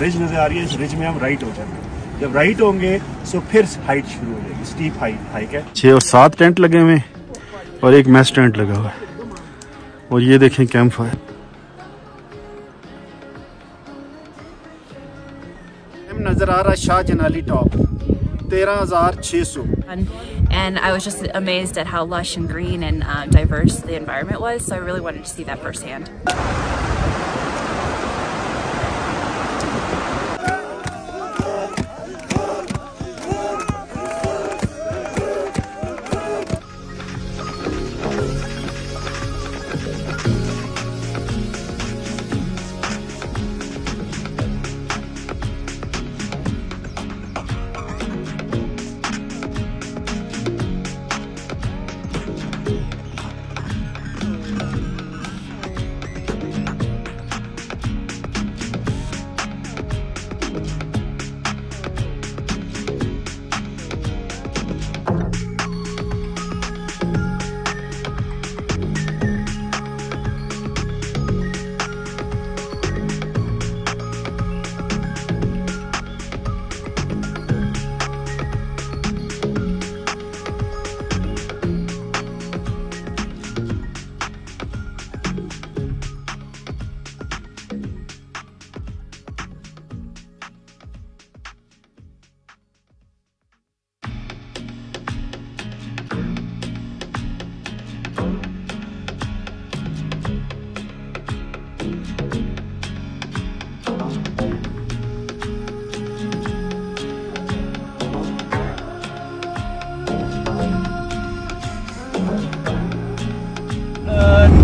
Ridge नज़र आ रही है, इस रिज में हम राइट हो जाएंगे। जब राइट होंगे तो फिर हाइट शुरू हो जाएगी, स्टीप हाइक है। 6 और 7 टेंट लगे हुए और एक मैस टेंट लगा हुआ है। और ये देखें कैंप फायर। नज़र आ रहा है Shah Janali top 13,600। And I was just amazed at how lush and green and diverse the environment was, so I really wanted to see that firsthand.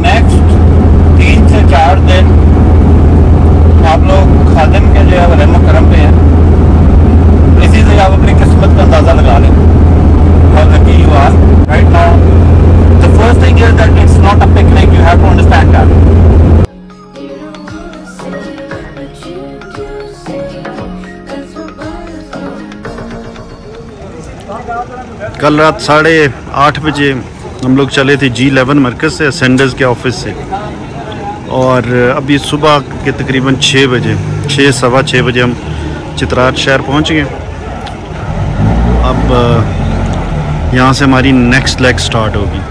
Next 3 से 4 दिन आप लोग खादिम के जो है रहमत करम पे हैं। इसी से आप अपनी किस्मत का अंदाज़ा लगा लें। How lucky you are right now. The first thing is that it's not a picnic. You have to understand that. कल रात 8:30 बजे हम लोग चले थे G11 मरकज़ से, सेंडर्स के ऑफिस से। और अभी सुबह के तकरीबन 6 बजे, 6 सवा 6 बजे हम चित्राल शहर पहुंच गए। अब यहाँ से हमारी नेक्स्ट लेग स्टार्ट होगी।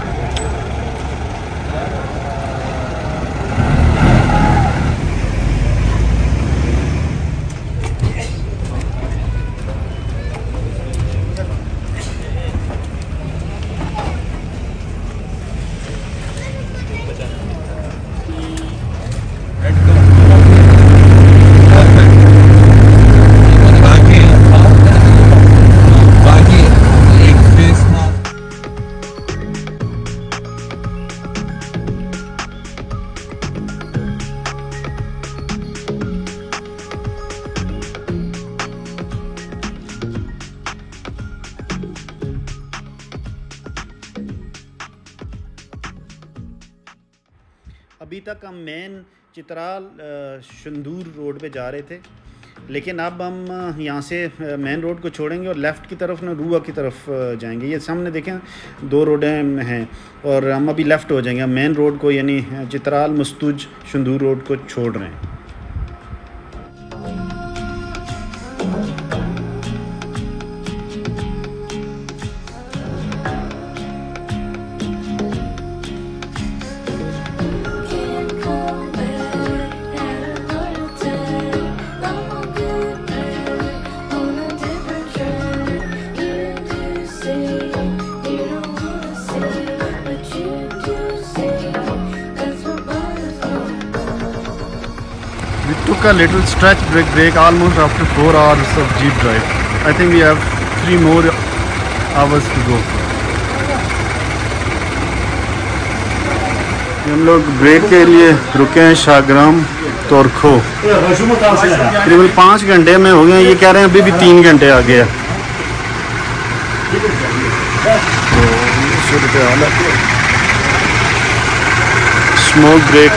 अभी तक हम मेन चित्राल शंदूर रोड पे जा रहे थे, लेकिन अब हम यहाँ से मेन रोड को छोड़ेंगे और लेफ़्ट की तरफ ना रूआ की तरफ जाएंगे। ये सामने देखें 2 रोडें हैं और हम अभी लेफ़्ट हो जाएंगे। हम मेन रोड को यानी चित्राल मस्तूज शंदूर रोड को छोड़ रहे हैं। Took a little stretch break almost after 4 hours of jeep drive. I think we have 3 more hours to go. हम लोग ब्रेक के लिए रुके हैं शाहग्राम तोरखो। करीबन 5 घंटे में हो गए। ये कह रहे हैं अभी भी 3 घंटे आगे है। Smoke break.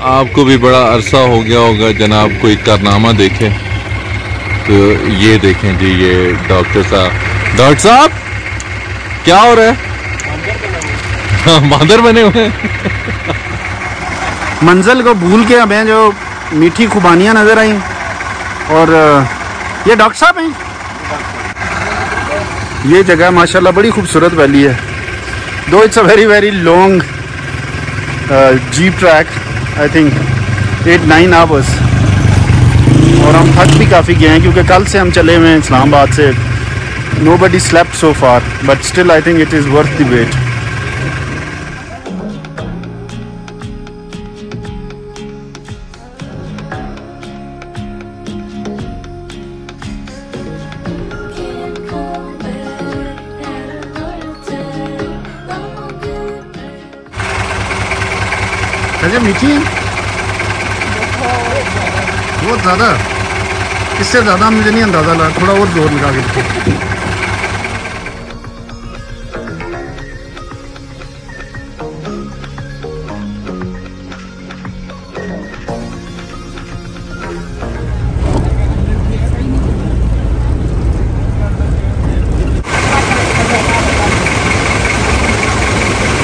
आपको भी बड़ा अरसा हो गया होगा जनाब कोई कारनामा देखे, तो ये देखें जी, ये डॉक्टर साहब क्या हो रहा है? बांदर बने हुए हैं। मंजिल को भूल के हमें जो मीठी खुबानियाँ नज़र आई, और ये डॉक्टर साहब हैं। ये जगह माशाल्लाह बड़ी खूबसूरत वैली है, दो it's a very long jeep track, I think 8-9 hours, और हम थक भी काफ़ी गए हैं क्योंकि कल से हम चले हुए हैं इस्लामाबाद से। Nobody slept so far, but still I think it is worth the wait. मीठी है बहुत ज़्यादा, इससे ज़्यादा मुझे नहीं अंदाज़ा लगा, थोड़ा और जोर लगा के।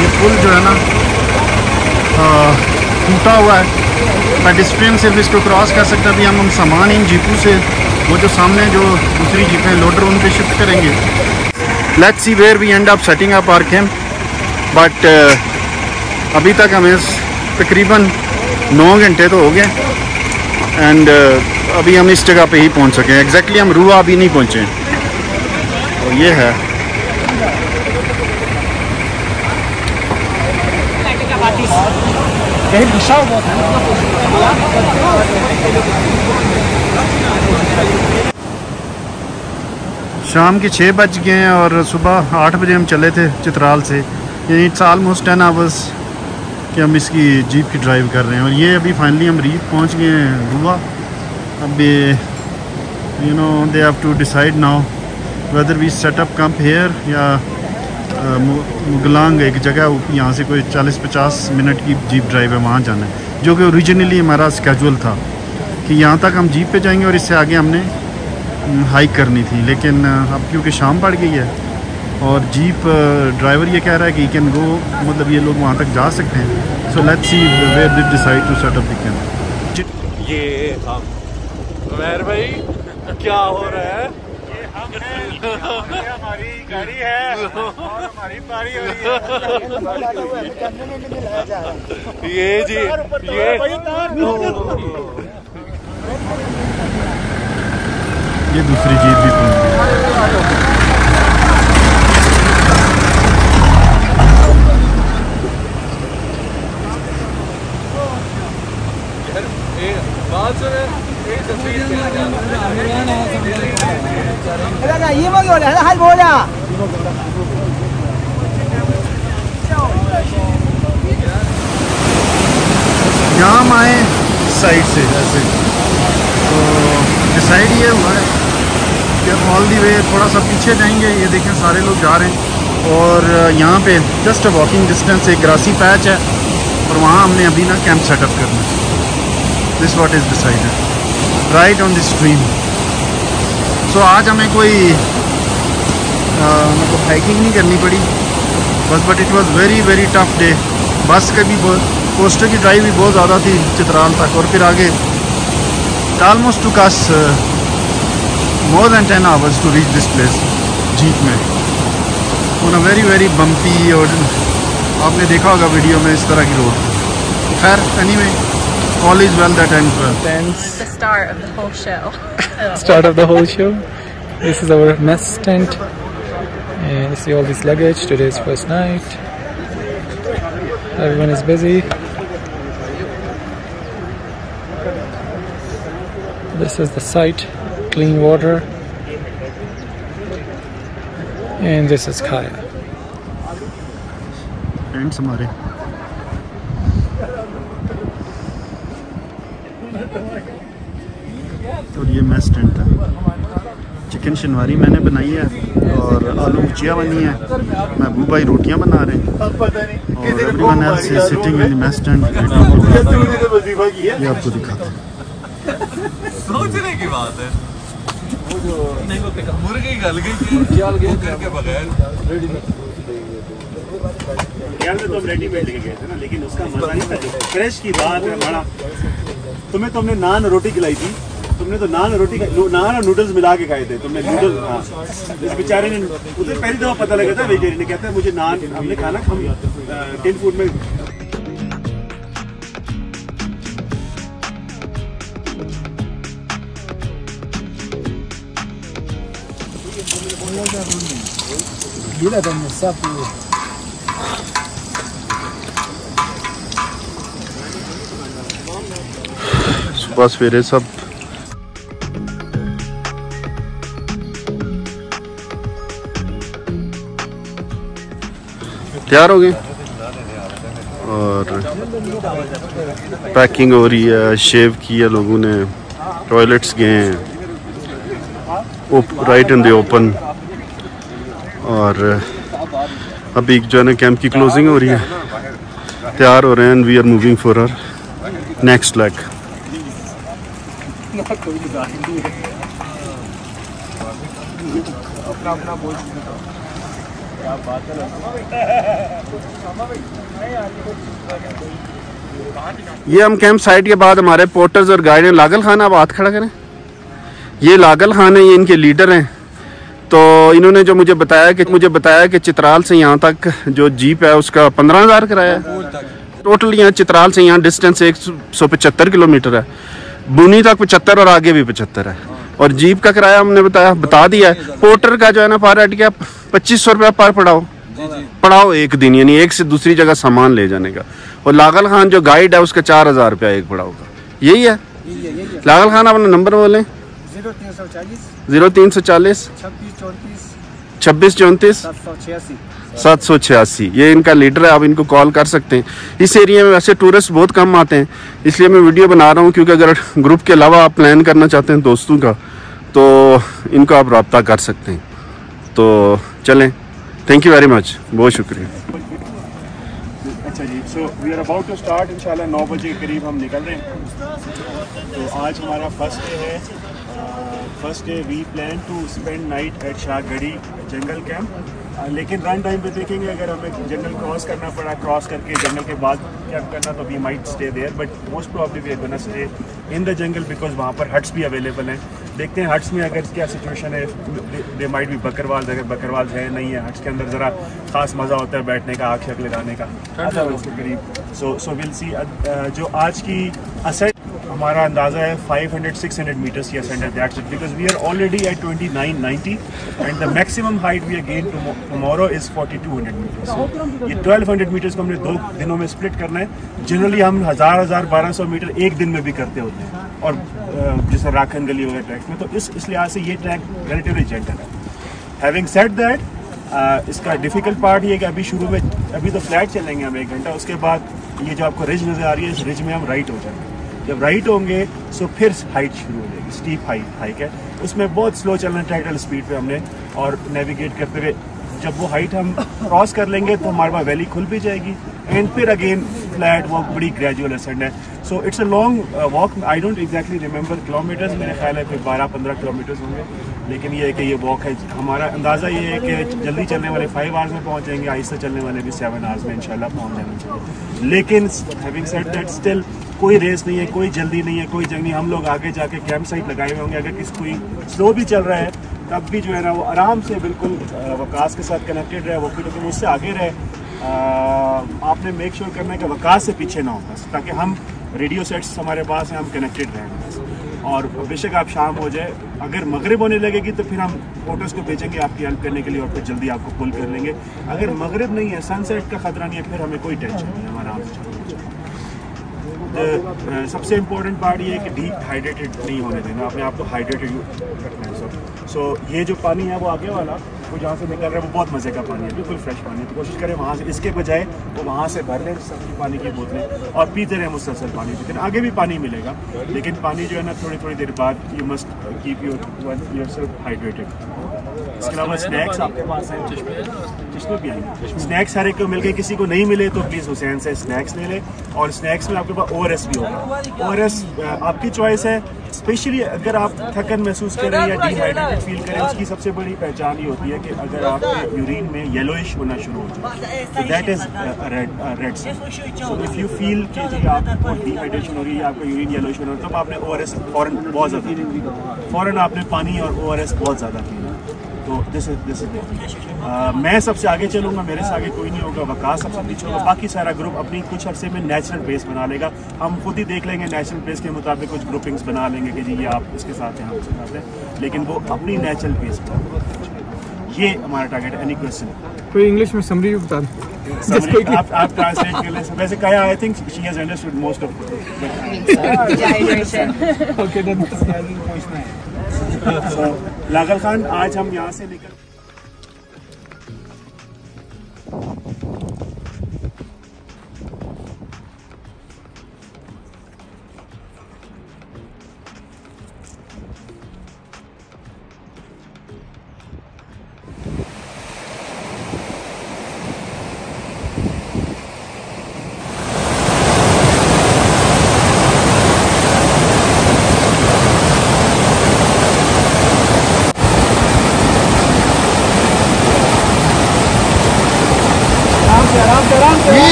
ये पुल जो है ना टूटा हुआ है, पेडेस्ट्रियन सिर्फ इसको क्रॉस कर सकता है। अभी हम सामान इन जीपों से, वो जो सामने जो दूसरी जीपें लोडर, उन पे शिफ्ट करेंगे। Let's see where we end up setting up our camp, but अभी तक हमें तकरीबन 9 घंटे तो हो गए, एंड अभी हम इस जगह पे ही पहुंच सके। एग्जैक्टली हम रुआ अभी नहीं पहुंचे, तो ये है। शाम के 6 बज गए हैं और सुबह 8 बजे हम चले थे चित्राल से। यानी इट्स ऑलमोस्ट 10 आवर्स कि हम इसकी जीप की ड्राइव कर रहे हैं, और ये अभी फाइनली हम रीफ पहुंच गए हैं रुआ। अब you know they have to decide now whether we set up camp here या मुगलांग एक जगह यहाँ से कोई 40-50 मिनट की जीप ड्राइव है, वहाँ जाना है, जो कि ओरिजिनली हमारा स्केजुअल था कि यहाँ तक हम जीप पे जाएंगे और इससे आगे हमने हाइक करनी थी। लेकिन अब क्योंकि शाम पड़ गई है और जीप ड्राइवर ये कह रहा है कि कैन गो, मतलब ये लोग वहाँ तक जा सकते हैं। So let's see where they decide to set up the camp. ये उमर भाई क्या हो रहा है? हमारी गाड़ी है और हमारी बारी हो रही है। ये जी ये दूसरी जीप भी पहुंच गई। यहाँ हम आए साइड से ऐसे, तो डिसाइड ये हुआ है कि ऑल दी वे थोड़ा सा पीछे जाएंगे। ये देखें सारे लोग जा रहे हैं, और यहाँ पे जस्ट अ वॉकिंग डिस्टेंस एक ग्रासी पैच है, और वहाँ हमने अभी ना कैंप सेटअप करना है। This what is decided right on the stream. So आज हमें कोई मतलब हाइकिंग नहीं करनी पड़ी बस, but it was very tough day. बस का भी कोस्टर की ड्राइव भी बहुत ज़्यादा थी चित्राल तक, और फिर आगे ऑलमोस्ट टू कास more than 10 hours to reach this place jeep में, ऑन अ वेरी बम्पी, और आपने देखा होगा वीडियो में इस तरह की रोड। खैर anyway, all is well that ends well. The start of the whole show. Start of the whole show. This is our mess tent, and you see all this luggage. Today's first night. Everyone is busy. This is the site, clean water, and this is Kaya. Tents हमारे। और ये mess tent है। Chicken शनवारी मैंने बनाई है और आलू भुजिया बनी है। महबूब भाई रोटियां बना रहे हैं और everyone else is sitting in the mess tent. ये आपको दिखाता हूं। सोचने की बात है, मुर्गी गल गई करके बगैर यार में तो हम रेडीमेड लेके गए थे ना, लेकिन उसका मजा नहीं था। फ्रेश की बात है बड़ा। तुमने नान रोटी खिलाई थी, तुमने तो नान रोटी नान और नूडल्स मिला के खाए थे तुमने। नूडल्स, हाँ, इस बेचारे ने उसे पहली दफा पता लगा था वेजिटेरियन ने, कहता है मुझे नान, हमने खाना हम टिन फूड में। सुबह सवेरे सब तैयार हो गए और पैकिंग हो रही है, शेव किया लोगों ने, टॉयलेट्स गए हैं राइट इन द ओपन। और अभी जो है ना कैंप की क्लोजिंग हो रही है, तैयार हो रहे हैं। We are moving for our next leg. ये हम कैंप साइट के बाद हमारे पोर्टर्स और गाइड हैं। लागल खान, आप हाथ खड़ा करें। ये लागल खान है, ये इनके लीडर हैं। तो इन्होंने जो मुझे बताया कि चित्राल से यहाँ तक जो जीप है उसका 15,000 किराया है। टोटल यहाँ चित्राल से यहाँ डिस्टेंस 175 किलोमीटर है। बुनी तक 75 और आगे भी 75 है। और जीप का किराया हमने बता दिया है। पोर्टर का जो है ना पर हेड का 2500 रुपया पर पड़ाओ एक दिन, यानी एक से दूसरी जगह सामान ले जाने का। और लागल खान जो गाइड है उसका 4000 रुपया एक पड़ाव का। यही है लागल खान, अपना नंबर बोलें। 0340 26 34 786। ये इनका लीडर है, आप इनको कॉल कर सकते हैं। इस एरिया में वैसे टूरिस्ट बहुत कम आते हैं, इसलिए मैं वीडियो बना रहा हूँ, क्योंकि अगर ग्रुप के अलावा आप प्लान करना चाहते हैं दोस्तों का तो इनको आप रब्ता कर सकते हैं। तो चलें, थैंक यू वेरी मच, बहुत शुक्रिया। अच्छा जी, so we are about to start. इंशाल्लाह 9 बजे के करीब हम निकल रहे हैं। तो आज हमारा फर्स्ट डे है। First day we plan to spend night at Shahgarhi jungle camp. लेकिन रन टाइम पे देखेंगे, अगर हमें जंगल क्रॉस करना पड़ा, क्रॉस करके जंगल के बाद कैंप करना, तो we might stay there, but most probably we are gonna stay in the jungle, because वहाँ पर हट्स भी अवेलेबल हैं। देखते हैं हट्स में अगर क्या सिचुएशन है। दे माइट भी बकरवाल, अगर बकरवाल है नहीं है हट्स के अंदर, ज़रा ख़ास मज़ा होता है बैठने का, आग शक लगाने का उसके करीब। So will see. जो आज की असेट हमारा अंदाज़ा है 500-600 मीटर्स की असेंट है, that's it, because we are already at 2990 and the maximum height we again tomorrow is 4200 metres. ये 1200 मीटर्स को हमने 2 दिनों में स्प्लिट करना है। जनरली हम 1000-1200 मीटर एक दिन में भी करते होते हैं, और जैसे राखन गली वगैरह ट्रैक्स में, तो इस लिहाज से ये ट्रैक रिलेटिवली जेंटल है। हैविंग सेड दैट, इसका डिफ़िकल्ट पार्ट ये है कि अभी शुरू में अभी तो फ्लैट चलेंगे हम 1 घंटा, उसके बाद ये जो आपको रिज नज़र आ रही है, इस रिज में हम राइट हो जाएंगे। जब राइट होंगे तो फिर हाइट शुरू हो जाएगी, स्टीप हाइक है, उसमें बहुत स्लो चलना है टाइटल स्पीड पे हमने, और नेविगेट करते हुए जब वो हाइट हम क्रॉस कर लेंगे तो हमारे पास वैली खुल भी जाएगी, एंड फिर अगेन फ्लैट वॉक, बड़ी ग्रेजुअल असेंड है। So it's a long walk. I don't exactly remember kilometres, मेरे ख्याल है कोई 12-15 किलोमीटर्स होंगे, लेकिन ये है कि ये वॉक है। हमारा अंदाज़ा ये है कि जल्दी चलने वाले 5 आवर्स में पहुँच जाएंगे, आहिस्ता चलने वाले भी 7 आवर्स में इंशाल्लाह पहुँच जाना चाहिए। लेकिन हैविंग सेड दैट, स्टिल कोई रेस नहीं है, कोई जल्दी नहीं है, कोई जंग नहीं। हम लोग आगे जाके कैंप साइट लगाए हुए होंगे, अगर किसी कोई स्लो भी चल रहा है तब भी जो है ना वो आराम से बिल्कुल वकास के साथ कनेक्टेड रहे, वो फिर उससे आगे रहे। आपने मेक श्योर करना है कि वकास से पीछे ना हो बस, ताकि हम रेडियो सेट्स हमारे पास हैं, हम कनेक्टेड रहें बस। और बेशक आप शाम हो जाए, अगर मगरिब होने लगेगी तो फिर हम फोटोज़ को भेजेंगे आपकी हेल्प करने के लिए, और फिर जल्दी आपको पुल कर लेंगे। अगर मगरिब नहीं है, सनसेट का खतरा नहीं है, फिर हमें कोई टेंशन नहीं है, हम आराम से चलेंगे। सबसे इम्पोर्टेंट पार्ट ये है कि डिहाइड्रेटेड नहीं होने देना, अपने आप को हाइड्रेटेड रखना है। सो ये जो पानी है वो आगे वाला वो जहाँ से निकल रहा है वो बहुत मज़े का पानी है, बिल्कुल फ्रेश पानी है। तो कोशिश करें वहाँ से, इसके बजाय वो वहाँ से भर लें सबकी पानी की बोतलें और पीते रहें मुसलसल पानी पीते रहें। आगे भी पानी मिलेगा, लेकिन पानी जो है ना थोड़ी थोड़ी देर बाद you must keep yourself hydrated. इसके अलावा स्नैक्स आपके पास हैं, चश्मे भी आएंगे। स्नैक्स हर एक को मिल गए, किसी को नहीं मिले तो प्लीज़ हुसैन से स्नैक्स ले लें। और स्नैक्स में आपके पास ORS भी होगा। ORS आपकी चॉइस है, स्पेशली अगर आप थकन महसूस करें या डिहाइड्रेटेड फील करें। उसकी सबसे बड़ी पहचान ये होती है कि अगर आपके यूरिन में येलोइश होना शुरू हो जाए तो that is red sign. So if you feel कि जी आपको डिहाइड्रेशन हो रही है, आपका यूरिन येलोइश होना, तब आपने ORS फ़ौरन बहुत ज़्यादा फ़ौरन आपने पानी और ORS बहुत ज़्यादा पीना। तो दिस इज मैं सबसे आगे चलूँगा, मेरे से आगे कोई नहीं होगा। वकास सबसे पीछे होगा, बाकी सारा ग्रुप अपनी कुछ अरसे में नेचुरल पेस बना लेगा। हम खुद ही देख लेंगे नेचुरल पेस के मुताबिक कुछ ग्रुपिंग्स बना लेंगे कि जी ये आप इसके साथ हैं, हम इसके साथ हैं, लेकिन वो अपनी नेचुरल पेस पर। ये हमारा टारगेट है। Any question? कोई इंग्लिश में समरी बता दें। आप ट्रांसलेट कर लें। वैसे कहा, I think she has understood most of it. लागल खान, आज हम यहाँ से निकल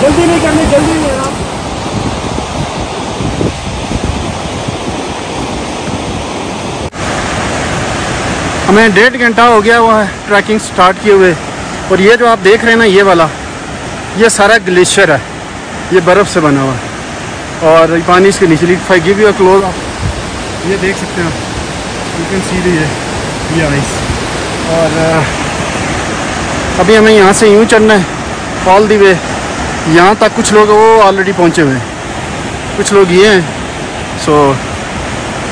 जल्दी नहीं करनी, जल्दी नहीं। हमें 1.5 घंटा हो गया हुआ है ट्रैकिंग स्टार्ट किए हुए। और ये जो आप देख रहे हैं ना, ये वाला, ये सारा ग्लेशियर है, ये बर्फ़ से बना हुआ है और पानी इसके नीचे। If I give you a close up, ये देख सकते हैं आप, यू कैन सी दी ये आइस। और अभी हमें यहाँ से यूँ चढ़ना है ऑल दी वे यहाँ तक। कुछ लोग वो ऑलरेडी पहुँचे हुए हैं, कुछ लोग ये हैं। So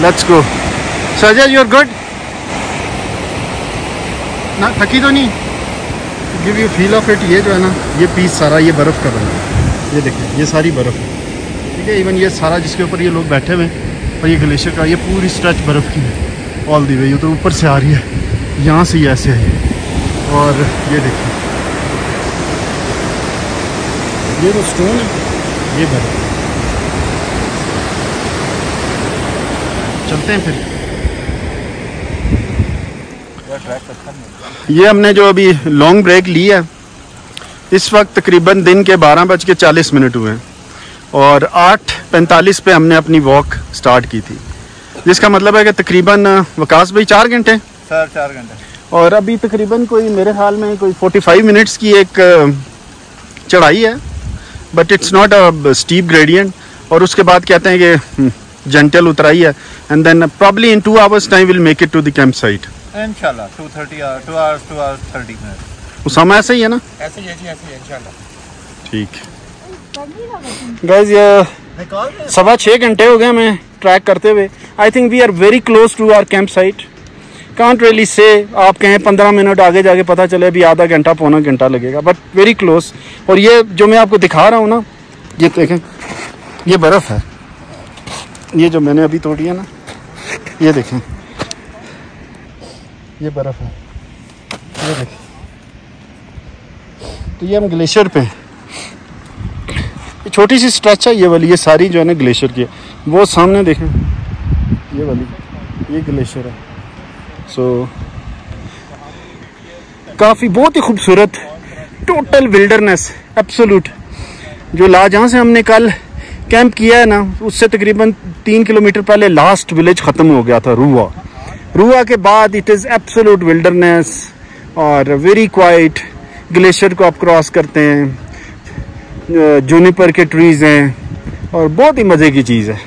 let's go. Sajal, you are good ना? थकी तो नहीं? Give you feel of it. ये जो है ना, ये पीस सारा ये बर्फ़ का बना है, ये देखें, ये सारी बर्फ़ है, ठीक है। इवन ये सारा जिसके ऊपर ये लोग बैठे हुए हैं और ये ग्लेशियर का ये पूरी स्ट्रेच बर्फ़ की है ऑल दी वे। ये तो ऊपर से आ रही है, यहाँ से ये ऐसे है। और ये देखिए, ये तो स्टोन है, ये बर्फ। चलते हैं फिर। ये हमने जो अभी लॉन्ग ब्रेक ली है, इस वक्त तकरीबन दिन के 12:40 हुए हैं और 8:45 पे हमने अपनी वॉक स्टार्ट की थी, जिसका मतलब है कि तकरीबन वकास भाई 4 घंटे सर, 4 घंटे। और अभी तकरीबन कोई मेरे ख्याल में कोई 45 मिनट्स की एक चढ़ाई है, but it's not a steep gradient. और उसके बाद कहते हैं कि जेंटल उतराई है, and then probably in 2 hours time will make it to the camp site इंशाल्लाह। 2 hours 30 minutes। उसामा ऐसे ही है ना? ऐसे ही इंशाल्लाह। ठीक। गाइस, ये 6.25 घंटे हो गए हमें ट्रैक करते हुए। I think we are very close to our camp site. Can't really say, आप कहें 15 मिनट आगे जाके पता चले अभी आधा घंटा पौना घंटा लगेगा, बट वेरी क्लोज। और ये जो मैं आपको दिखा रहा हूँ ना, ये देखें, ये बर्फ़ है, ये जो मैंने अभी तोड़ी है ना, ये देखें, ये बर्फ़ है, ये देखें। तो ये हम ग्लेशियर पे हैं, छोटी सी स्ट्रेच है ये वाली, ये सारी जो है ना ग्लेशियर की है। वो सामने देखें, ये वाली, ये ग्लेशियर है। सो काफ़ी बहुत ही खूबसूरत, टोटल विल्डरनेस, एब्सोल्यूट। जो जहाँ से हमने कल कैंप किया है ना, उससे तकरीबन 3 किलोमीटर पहले लास्ट विलेज ख़त्म हो गया था, रुआ के बाद इट इज़ एब्सोल्यूट विल्डरनेस और वेरी क्वाइट। ग्लेशियर को आप क्रॉस करते हैं, जूनिपर के ट्रीज़ हैं और बहुत ही मज़े की चीज़ है।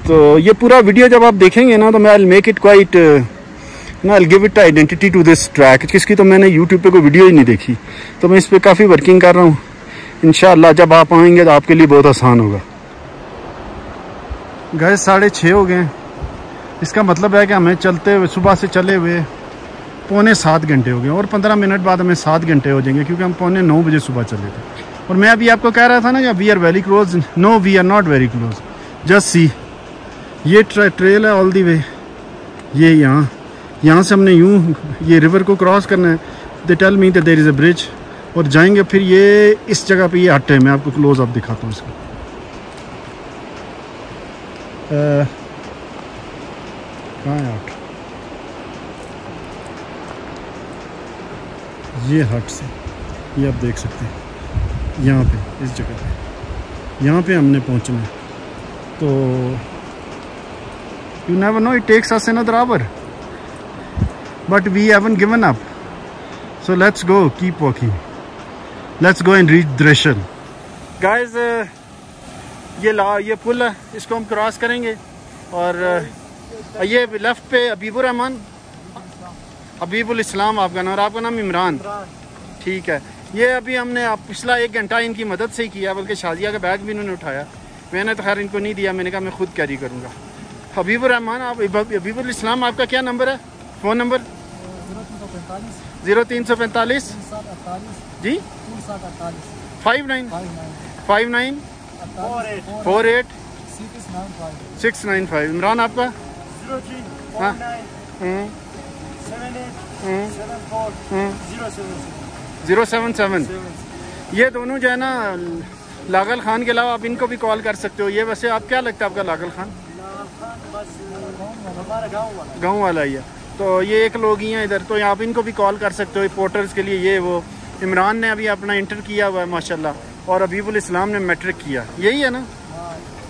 तो ये पूरा वीडियो जब आप देखेंगे ना, तो मैं आई मेक इट क्वाइट ना, I give it identity to this track. किसकी तो मैंने यूट्यूब पे कोई वीडियो ही नहीं देखी, तो मैं इस पर काफ़ी वर्किंग कर रहा हूँ। इंशाल्लाह जब आप आएंगे तो आपके लिए बहुत आसान होगा। गए 6:30 हो गए। इसका मतलब है कि हमें चलते हुए सुबह से चले हुए 6:45 घंटे हो गए और 15 मिनट बाद हमें 7 घंटे हो जाएंगे क्योंकि हम 9:45 बजे सुबह चले थे। और मैं अभी आपको कह रहा था ना कि we are very close. No, we are not very close, just see. ये ट्रेल है ऑल दी वे। ये यहाँ से हमने यूँ ये रिवर को क्रॉस करना है। They tell me that there is a bridge और जाएंगे फिर ये इस जगह पे ये हट है। मैं आपको क्लोज अप दिखाता हूँ इसका। कहाँ है हट? ये हट से ये आप देख सकते हैं यहाँ पे इस जगह पे यहाँ पे हमने पहुँचना है। तो you never know, it takes us another hour, but we haven't given up, so let's go, keep walking, let's go and reach Dreshan guys। ये पुल है, इसको हम क्रॉस करेंगे और ये लेफ्ट पे हबीबुर रहमान, हबीबुल इस्लाम आपका नाम और आपका नाम इमरान, ठीक है। ये अभी हमने पिछला 1 घंटा इनकी मदद से ही किया, बल्कि शाजिया का बैग भी इन्होंने उठाया। मैंने तो खैर इनको नहीं दिया, मैंने कहा मैं खुद कैरी करूँगा। हबीबुर रहमान, आप हबीबुल इस्लाम, आपका क्या नंबर है? फ़ोन नंबर 0345 जी 59 48 695। इमरान आपका? 077। ये दोनों जो है ना लागल खान के अलावा आप इनको भी कॉल कर सकते हो। ये वैसे आप क्या लगता है आपका लागल खान? गाँव वाला ही है। तो ये एक लोग ही हैं इधर, तो आप इनको भी कॉल कर सकते हो रिपोर्टर्स के लिए। ये वो इमरान ने अभी अपना इंटर किया हुआ है माशाल्लाह, और हबीबुल इस्लाम ने मैट्रिक किया, यही है ना।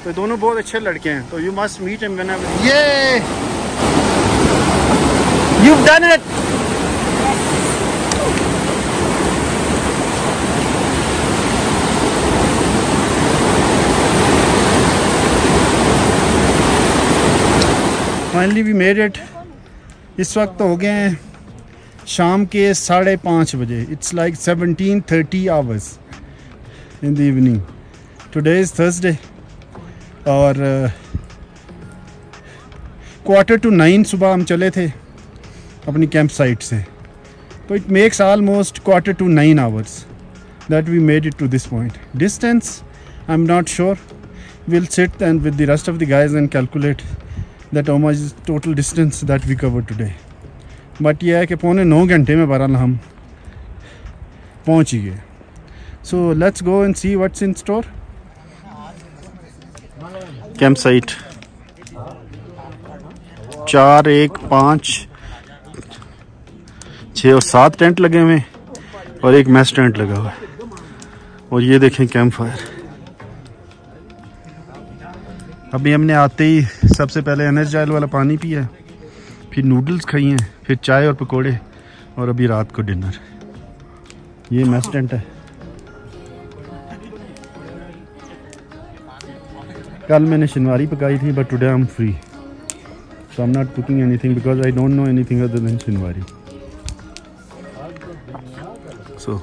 तो दोनों बहुत अच्छे लड़के हैं, तो you must meet him whenever. ये you done it. Finally we made it. इस वक्त हो गए हैं शाम के 5:30 बजे। It's like 17:30 hours in the evening. Today is Thursday और 8:45 सुबह हम चले थे अपनी कैंप साइट से। तो it makes almost 8:45 hours that we made it to this point. Distance I am not sure, will sit and with the rest of the guys and calculate that how much is total distance that we covered today, but ये है कि 9:15 घंटे में बहरहाल हम पहुंच ही गए। So let's go and see what's in store. Camp site 4 1 5 6 और 7 टेंट लगे हुए और एक मैस टेंट लगा हुआ है। और ये देखें कैंप फायर। अभी हमने आते ही सबसे पहले एनर्जाइल वाला पानी पिया, फिर नूडल्स खाई हैं, फिर चाय और पकोड़े, और अभी रात को डिनर। ये मैस टेंट है। कल मैंने शिनवारी पकाई थी, but today I am free, so I am not cooking anything because I don't know anything other than Shinwari. So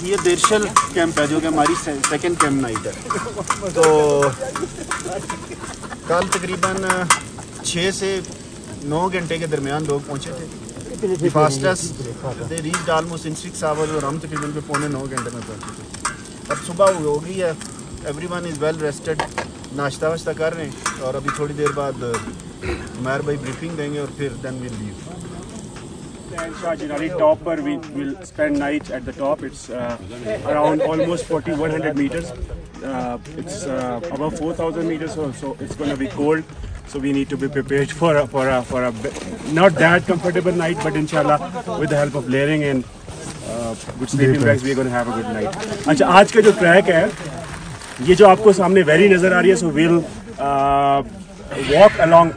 ये देरशल कैंप है जो कि हमारी सेकंड कैंप नाइट है। तो कल तकरीबन 6 से 9 घंटे के दरमियान लोग पहुंचे थे। Fastest they reached almost in 6 hours और हम तकरीबन 8:45 घंटे में पहुंचे थे। अब सुबह हो गई है, एवरीवन इज़ वेल रेस्टेड, नाश्ता वाश्ता कर रहे हैं और अभी थोड़ी देर बाद उमर भाई ब्रीफिंग देंगे और फिर then will leave. And Shahjirali top पर we will spend night at the top. It's around almost 100 meters. It's above 4,000 meters, so it's going to be cold. So we need to be prepared for a not that comfortable night, but inshallah with the help of layering and good sleeping bags, we are going to have a good night. अच्छा, आज का जो track है, ये जो आपको सामने valley नज़र आ रही है, so we'll वॉक अलॉन्ग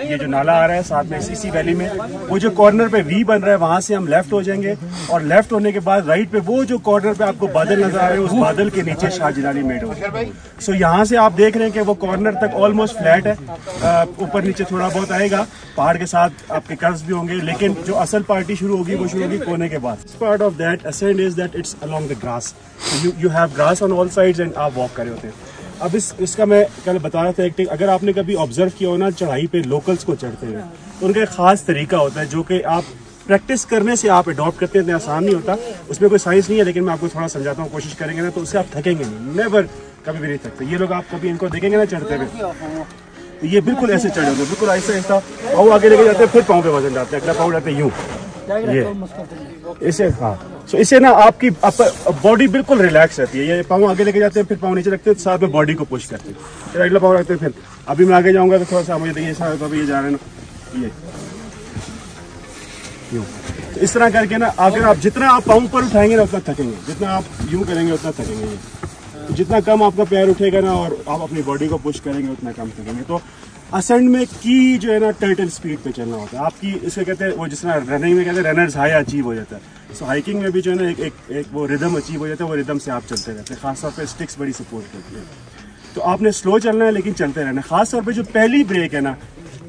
ये जो नाला आ रहा है साथ में सीसी वैली में, वो जो कॉर्नर पे वी बन रहा है वहां से हम लेफ्ट हो जाएंगे और लेफ्ट होने के बाद राइट पे वो जो कॉर्नर पे आपको बादल नजर आ रहे हैं उस बादल के नीचे शाहजिलानी मेड हो जाए। सो यहाँ से आप देख रहे हैं कि वो कॉर्नर तक ऑलमोस्ट फ्लैट है, ऊपर नीचे थोड़ा बहुत आएगा, पहाड़ के साथ आपके कर्व्स भी होंगे, लेकिन जो असल पार्टी शुरू होगी वो शुरू होगी कोने के बाद। Part of that ascend is that it's along the grass, you have grass on all sides and आप वॉक कर रहे होते हैं। अब इसका मैं कल बता रहा था एक अगर आपने कभी ऑब्जर्व किया हो ना चढ़ाई पे लोकल्स को चढ़ते हुए, तो उनका एक खास तरीका होता है जो कि आप प्रैक्टिस करने से आप अडॉप्ट करते हैं, इतना आसान नहीं होता, उसमें कोई साइंस नहीं है, लेकिन मैं आपको थोड़ा समझाता हूँ, कोशिश करेंगे ना तो उससे आप थकेंगे नहीं, नेवर, कभी भी नहीं थकते। ये लोग आप कभी इनको देखेंगे ना चढ़ते हुए, तो ये बिल्कुल ऐसे चढ़े होते हैं, बिल्कुल ऐसा ऐसा पाँव आगे लेके जाते हैं, फिर पाँव पे वजन डालते हैं, अगला पाँव डालते हैं यूँ, ये इसे हाँ। सो इसे ना आपकी बॉडी बिल्कुल रिलैक्स रहती है, ये पाँव आगे लेके जाते हैं, फिर पाँव नीचे रखते हैं, साथ में बॉडी को पुश करते हैं, फिर अगला पाँव रखते हैं, फिर अभी मैं आगे जाऊंगा तो थोड़ा सा मुझे देखिए सारा, अभी ये जा रहे हैं ना, ये यूँ, तो इस तरह करके ना अगर आप जितना आप पाँव पर उठाएंगे ना उतना थकेंगे, जितना आप यूँ करेंगे उतना थकेंगे, ये जितना कम आपका पैर उठेगा ना और आप अपनी बॉडी को पुश करेंगे उतना कम थकेंगे। तो असेंड में की जो है ना टर्टल स्पीड पे चलना होता है आपकी, इसको कहते हैं वो जिस तरह रनिंग में कहते हैं रनर्स हाई अचीव हो जाता है, सो हाइकिंग में भी जो है ना एक वो रिदम अचीव हो जाता है, वो रिदम से आप चलते रहते हैं, खासतौर पे स्टिक्स बड़ी सपोर्ट करती है। तो आपने स्लो चलना है लेकिन चलते रहना है, खासतौर पे जो पहली ब्रेक है ना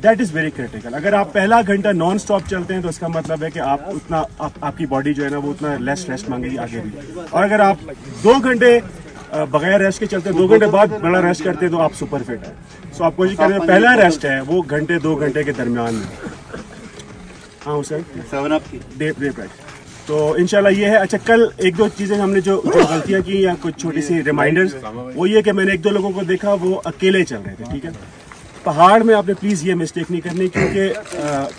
दैट इज़ वेरी क्रिटिकल। अगर आप पहला घंटा नॉन स्टॉप चलते हैं तो इसका मतलब है कि आप उतना आपकी बॉडी जो है ना वो उतना लेस रेस्ट मांगेगी आगे भी, और अगर आप 2 घंटे बगैर रेस्ट के चलते हैं, 2 घंटे बाद बड़ा रेस्ट करते हैं तो आप सुपर फिट है। सो आप कोशिश करें पहला रेस्ट है वो 2 घंटे के दरमियान में, हाँ सर 7 अप की तो इंशाल्लाह ये है। अच्छा कल 1-2 चीज़ें हमने जो गलतियाँ की या कुछ छोटी सी रिमाइंडर्स, वो ये कि मैंने 1-2 लोगों को देखा वो अकेले चल रहे थे, ठीक है। पहाड़ में आपने प्लीज़ ये मिस्टेक नहीं करनी, क्योंकि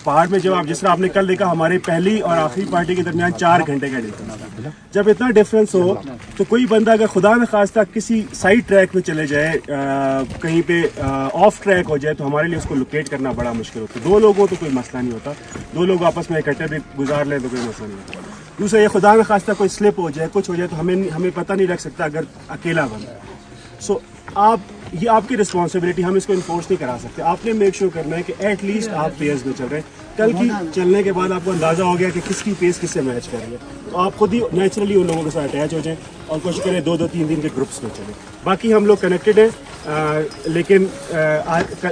पहाड़ में जब आप जिस तरह आपने कल देखा हमारी पहली और आखिरी पार्टी के दरमियान 4 घंटे का डिफरेंस, जब इतना डिफरेंस हो तो कोई बंदा अगर खुदा न खास्ता किसी साइड ट्रैक पे चले जाए, कहीं पे ऑफ ट्रैक हो जाए, तो हमारे लिए उसको लोकेट करना बड़ा मुश्किल होता है। 2 लोग हो तो कोई मसला नहीं होता, 2 लोग आपस में इकट्ठे भी गुजार लें तो कोई मसला नहीं होता। दूसरा ये खुदा न खास्ता कोई स्लिप हो जाए, कुछ हो जाए तो हमें पता नहीं लग सकता अगर अकेला बंदा। सो ये आपकी रिस्पॉन्सिबिलिटी, हम इसको इन्फोर्स नहीं करा सकते, आपने मेक श्योर करना है कि एटलीस्ट आप पेयर्स में चल रहे हैं। कल की चलने के बाद आपको अंदाजा हो गया कि किसकी पेस किससे मैच कर रही है, तो आप खुद ही नेचुरली उन लोगों के साथ अटैच हो जाएं और कोशिश करें 2-3 दिन के ग्रुप्स में चलें। बाकी हम लोग कनेक्टेड हैं, लेकिन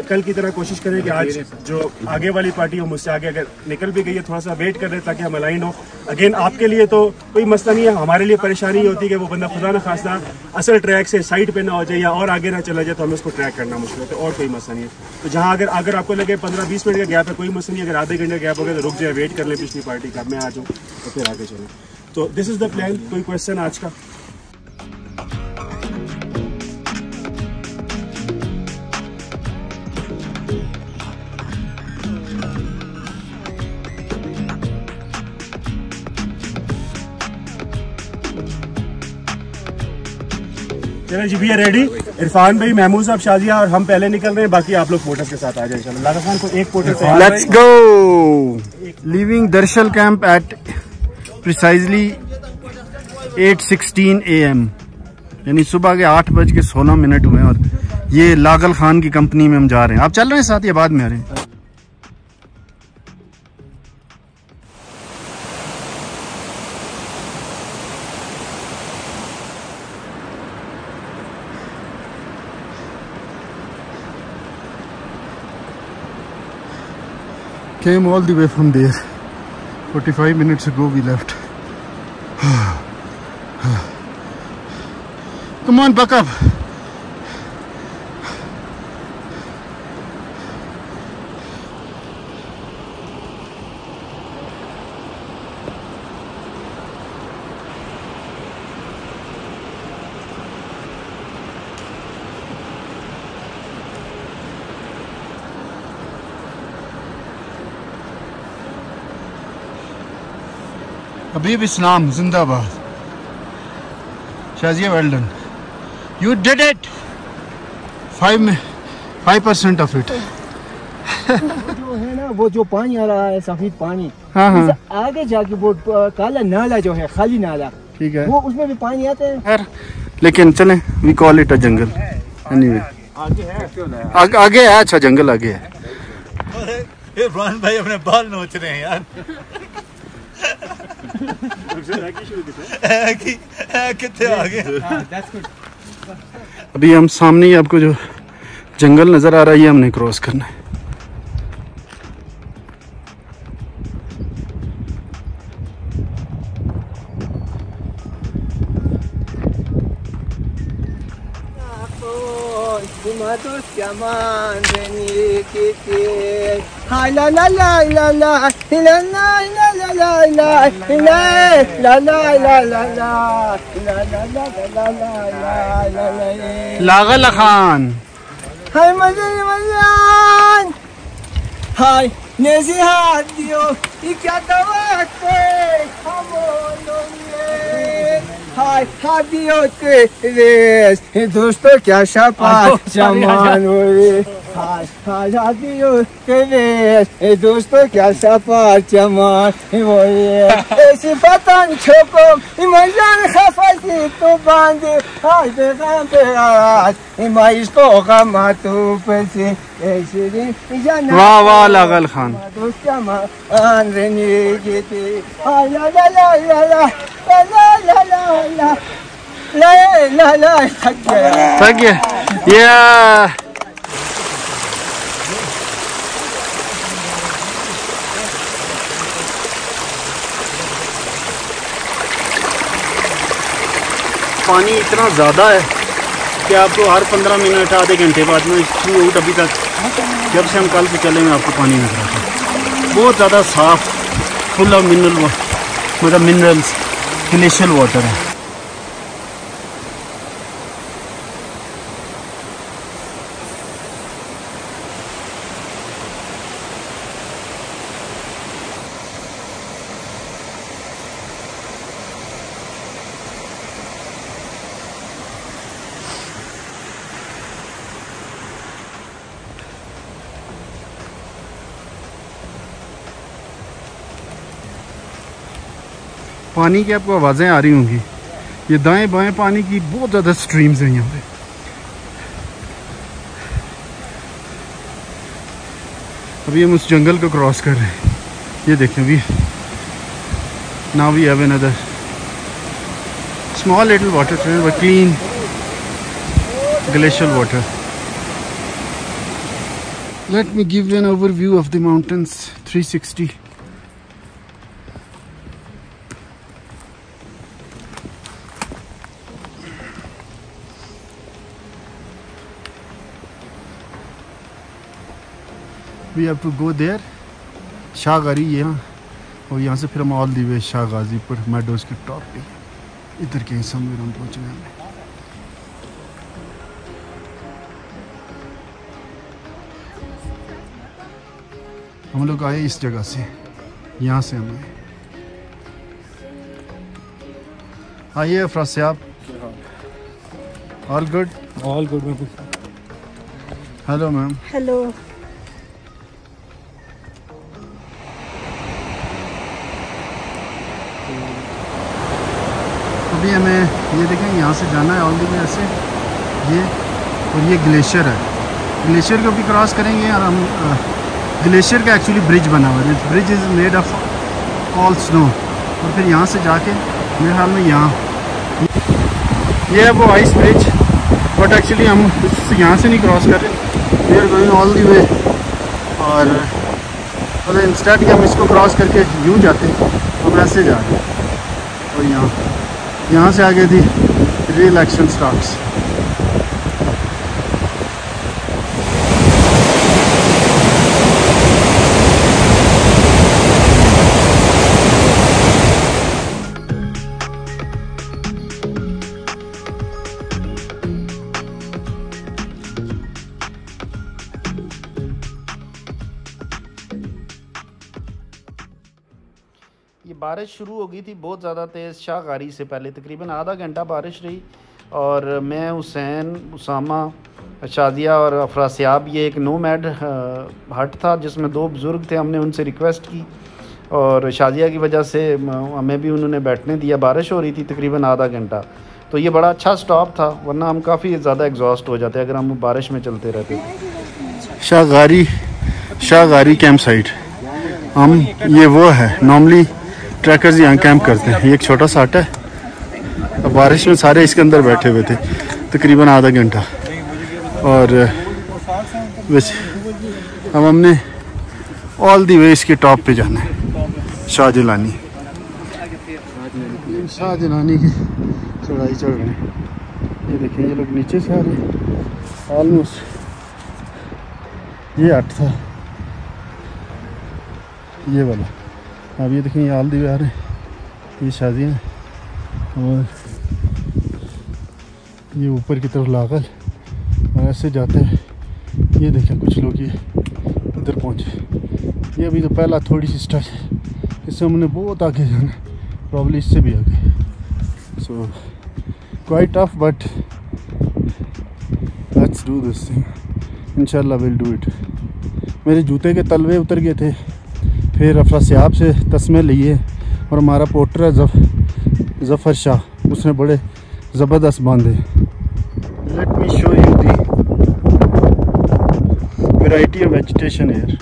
कल की तरह कोशिश करें कि आज जो आगे वाली पार्टी हो मुझसे आगे अगर निकल भी गई है थोड़ा सा वेट कर रहे ताकि हम अलाइन हो। अगेन आपके लिए तो कोई मसला नहीं है, हमारे लिए परेशानी होती है कि वो बंदा खुदा न खास्ता असल ट्रैक से साइड पे ना हो जाए या और आगे ना चला जाए तो हमें उसको ट्रैक करना मुश्किल होता है, और कोई मसला नहीं है। तो जहाँ अगर आपको लगे 15-20 मिनट का गैप है कोई मसला नहीं, अगर आधे घंटे का गैप हो गया तो रुक जाए, वेट कर ले पिछली पार्टी का, मैं आ जाऊँ तो फिर आगे चलें। तो दिस इज़ द प्लान। कोई क्वेश्चन आज का? चलो जी, वी आर रेडी। इरफान भाई, महमूद साहब, शाजिया और हम पहले निकल रहे हैं, बाकी आप लोग पोर्टर के साथ आ जाए। चलो लाला खान को एक porter. Let's go. Leaving Darshal camp at precisely 8:16 AM, यानी सुबह के 8:16 हुए, और ये लागल खान की कंपनी में हम जा रहे हैं। आप चल रहे हैं साथ या बाद में आ रहे हैं? Came all the way from there. 45 minutes ago we left. Come on, buck up. Habib Islam, Zindabad. Shazia, well done. You did it. 5% of it. जो है ना वो जो पानी आ रहा है सफेद पानी, हाँ हाँ, आगे जाके वो काला नाला जो है, खाली नाला, ठीक है, वो उसमें भी पानी आता है। लेकिन चलें, we call it a jungle. Anyway, आगे है आगे है। अच्छा जंगल आगे है। इरफान भाई अपने बाल नोच रहे हैं यार। कितने आगे। अभी हम सामने ही आपको जो जंगल नज़र आ रहा है ये हमने क्रॉस करना है। लागल खान हाय मजान हाय नसीहत दियो ये क्या दवा है हाय हादियो तेरे दोस्तों क्या शपा जमान हुए हाय हादियो तेरे दोस्तों क्या शपा जमान हुए ऐसी पतंग छोको मजान खफासी तो बांधे हाय बेगम पे आज इमाइस तो गमा तो पैसे ऐसे वाह वाह लागल खान दोस्त क्या मान रहने के हाय ला ला ला ला ला ला ला ला थक गया ये पानी इतना ज़्यादा है कि आपको हर 15 मिनट आधे घंटे बाद में थ्रू आउट अभी तक जब से हम कल से चले में आपको पानी नजर आता है। बहुत ज़्यादा साफ full of minerals glacial water है। पानी की आपको आवाज़ें आ रही होंगी। ये दाएं बाएं पानी की बहुत ज़्यादा स्ट्रीम्स हैं यहाँ पे। अभी हम उस जंगल को क्रॉस कर रहे हैं। ये देखें अभी now we have another small little water trail but clean glacial water. Let me give an overview of the mountains 360। We have to go there, शाहगारी यहाँ, और यहाँ से फिर हम ऑल दी वे शाह गाजीपुर मेडोज के टॉप पे इधर के समवेयर हम पहुँचने हैं। हम लोग आए इस जगह से, यहाँ से हम आए। आइए अफराज साहब। All good ma'am. Hello ma'am. Hello. अभी हमें ये देखें यहाँ से जाना है ऑल दी वे से, ये और ये ग्लेशियर है। ग्लेशियर को भी क्रॉस करेंगे और हम ग्लेशियर का एक्चुअली ब्रिज बना हुआ है। Bridge is made of all snow. और फिर यहाँ से जाके मेरे ख्याल में यहाँ ये है वो आइस ब्रिज, बट एक्चुअली हम यहाँ से नहीं क्रॉस कर रहे, we are going all the way. और इंस्टेड कि हम इसको क्रॉस करके यूँ जाते हैं, हम ऐसे जा रहे हैं। और यहाँ से आगे थी रियल एक्शन स्टार्ट्स। ये बारिश शुरू हो गई थी बहुत ज़्यादा तेज़ शाहगारी से पहले, तकरीबन आधा घंटा बारिश रही। और मैं, हुसैन, उसामा, शादिया और अफरासियाब, ये एक नोमैड हट था जिसमें 2 बुज़ुर्ग थे। हमने उनसे रिक्वेस्ट की और शादिया की वजह से हमें भी उन्होंने बैठने दिया। बारिश हो रही थी तकरीबन आधा घंटा, तो ये बड़ा अच्छा स्टॉप था, वरना हम काफ़ी ज़्यादा एग्जॉस्ट हो जाते अगर हम बारिश में चलते रहते। शाहगारी कैंप साइट, हम ये वो है नॉर्मली ट्रैकर्स यहाँ कैंप करते हैं। ये एक छोटा सा हट है, अब बारिश में सारे इसके अंदर बैठे हुए थे तकरीबन आधा घंटा, और वैसे अब हमने ऑल दी वे इसके टॉप पे जाना है, शाहजलानी की चढ़ाई चढ़ रहे हैं। ये देखिए ये लोग नीचे से आ रहे हैं ऑलमोस्ट। ये हट था ये वाला, अब ये देखें ये ऑल दी वे आ रहे हैं, ये शादियाँ, और ये ऊपर की तरफ लागल, और ऐसे जाते हैं। ये देखें कुछ लोग ये इधर पहुँचे। ये अभी तो पहला थोड़ी सी स्टेज है, इससे हमने बहुत आगे जाना है, प्रॉब्ली इससे भी आगे। So quite tough but let's do this thing, इंशाल्लाह विल डू इट। मेरे जूते के तलवे उतर गए थे, फिर अफरासियाब से तस्मे लिए, और हमारा पोर्टर है जफ़र शाह, उसने बड़े ज़बरदस्त बांधे। Let me show you the variety of vegetation here.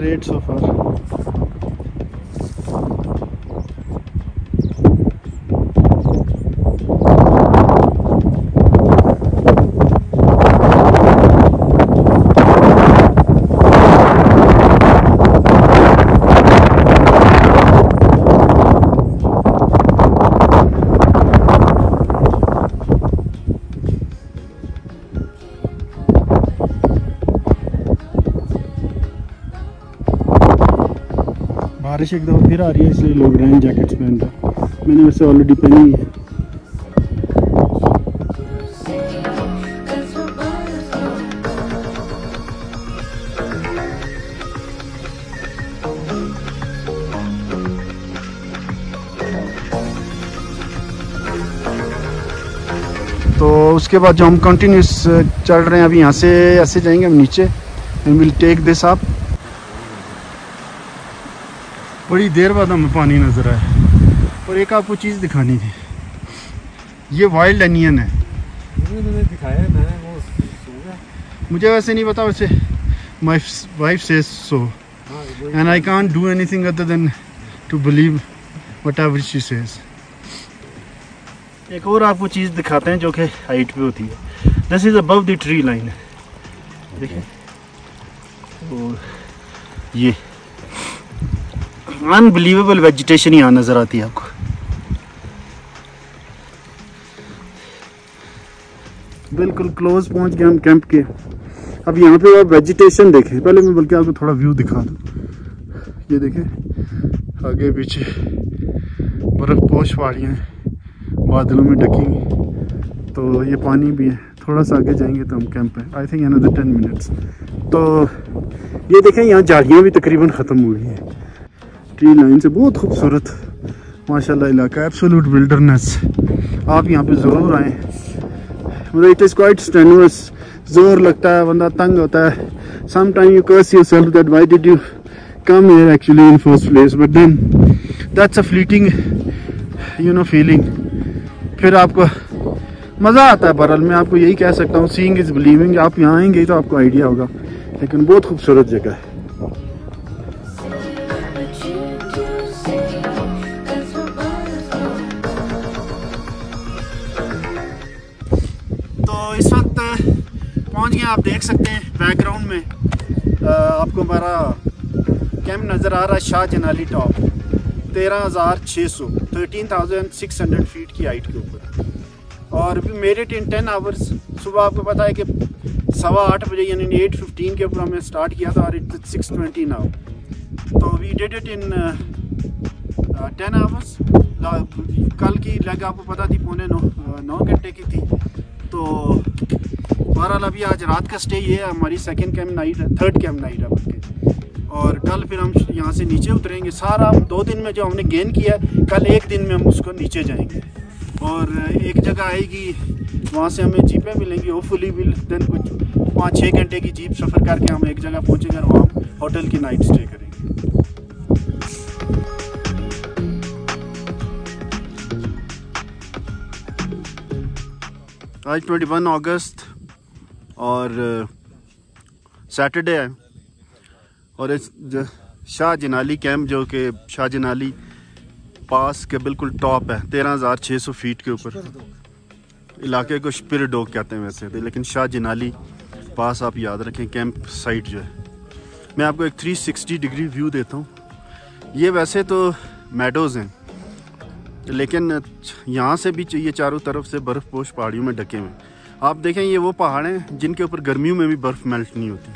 Eight so far. बारिश एक दफ़ा फिर आ रही है, इसलिए लोग रेन जैकेट्स पहन रहे हैं। मैंने वैसे ऑलरेडी पहनी हुई है। तो उसके बाद जो हम कंटिन्यूस चल रहे हैं, अभी यहाँ से ऐसे जाएंगे हम नीचे, and will take this up. बड़ी देर बाद हमें पानी नज़र आया, और एक आपको चीज़ दिखानी थी, ये वाइल्ड अनियन है। दिखाया मैंने, वो मुझे वैसे नहीं पता, वैसे my wife says so, and I can't do anything other than to believe whatever she says. एक और आपको चीज़ दिखाते हैं जो कि हाइट पे होती है। This is above the tree line, देखिए, और ये अनबिलीवेबल वेजिटेशन यहाँ नज़र आती है आपको। बिल्कुल क्लोज पहुँच गए हम कैंप के। अब यहाँ पे आप वेजिटेशन देखें, पहले मैं बल्कि आपको थोड़ा व्यू दिखा दूँ। ये देखें आगे पीछे बर्फ़पोश पहाड़ियाँ हैं, बादलों में ढकी हुई, तो ये पानी भी है। थोड़ा सा आगे जाएंगे तो हम कैंप है, आई थिंक अनदर 10 मिनट्स। तो ये देखें यहाँ झाड़ियाँ भी तकरीबन ख़त्म हो गई हैं, ट्री लाइन से बहुत खूबसूरत माशाल्लाह इलाका, एब्सोल्यूट विल्डरनेस। आप यहाँ पे ज़रूर आएँ, मतलब इट इज़ क्वाइट स्ट्रेनुअस, जोर लगता है, बंदा तंग होता है। Some time you curse yourself that why did you come here actually in first place, but then that's a fleeting you know feeling. फिर आपको मज़ा आता है। बहरहाल मैं आपको यही कह सकता हूँ, सीइंग इज़ बिलीविंग। आप यहाँ आएंगे तो आपको आइडिया होगा, लेकिन बहुत खूबसूरत जगह है। तो इस वक्त पहुँच गए, आप देख सकते हैं बैकग्राउंड में आपको हमारा कैंप नज़र आ रहा है, शाह जनाली टॉप 13,600 13,600 फीट की हाइट के ऊपर। और अभी मेरे 10 आवर्स, सुबह आपको पता है कि 8:15 बजे यानी 8:15 के ऊपर हमने स्टार्ट किया था, और इट्स 6:20 नाउ। तो we did it in 10 hours. कल की लेग आपको पता थी 9 घंटे की थी। तो बहरहाल अभी आज रात का स्टे ये है, हमारी सेकंड कैंप नाइट है, थर्ड कैंप नाइट है बल्कि। और कल फिर हम यहाँ से नीचे उतरेंगे। सारा 2 दिन में जो हमने गेन किया है, कल 1 दिन में हम उसको नीचे जाएंगे और एक जगह आएगी, वहाँ से हमें जीपें मिलेंगी। होपफुली विल देन कुछ 5-6 घंटे की जीप सफ़र करके हम एक जगह पहुँचेंगे और वहाँ होटल की नाइट स्टे करेंगे। आज 21 अगस्त और सैटरडे है और इस शाह जनाली कैंप जो कि शाह जनाली पास के बिल्कुल टॉप है, 13,600 फीट के ऊपर। इलाके को स्पिरिडोग कहते हैं वैसे तो, लेकिन शाह जनाली पास आप याद रखें कैंप साइट जो है। मैं आपको एक 360 डिग्री व्यू देता हूँ। ये वैसे तो मेडोज़ हैं, लेकिन यहाँ से भी ये चारों तरफ से बर्फ़पोश पहाड़ियों में ढके हुए। आप देखें ये वो पहाड़ हैं जिनके ऊपर गर्मियों में भी बर्फ़ मेल्ट नहीं होती।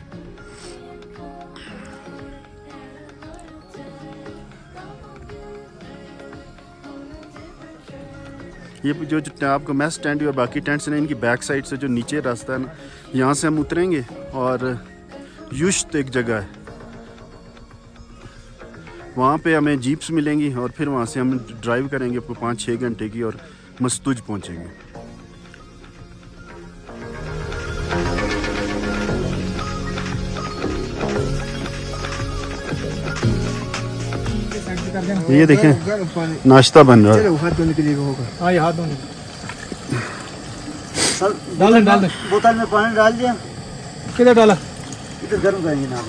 ये जो आपको मैस टेंट और बाकी टेंट्स हैं, इनकी बैक साइड से जो नीचे रास्ता है ना, यहाँ से हम उतरेंगे और युश्त एक जगह है, वहाँ पे हमें जीप्स मिलेंगी और फिर वहाँ से हम ड्राइव करेंगे 5-6 घंटे की और मस्तूज पहुँचेंगे। ये देखें नाश्ता बन रहा है। हाथ धोने के लिए होगा। हाँ, ये हाथ धोने डाल दे। बोतल में पानी डाल दिया। किधर डाला? इधर गर्म करेंगे ना।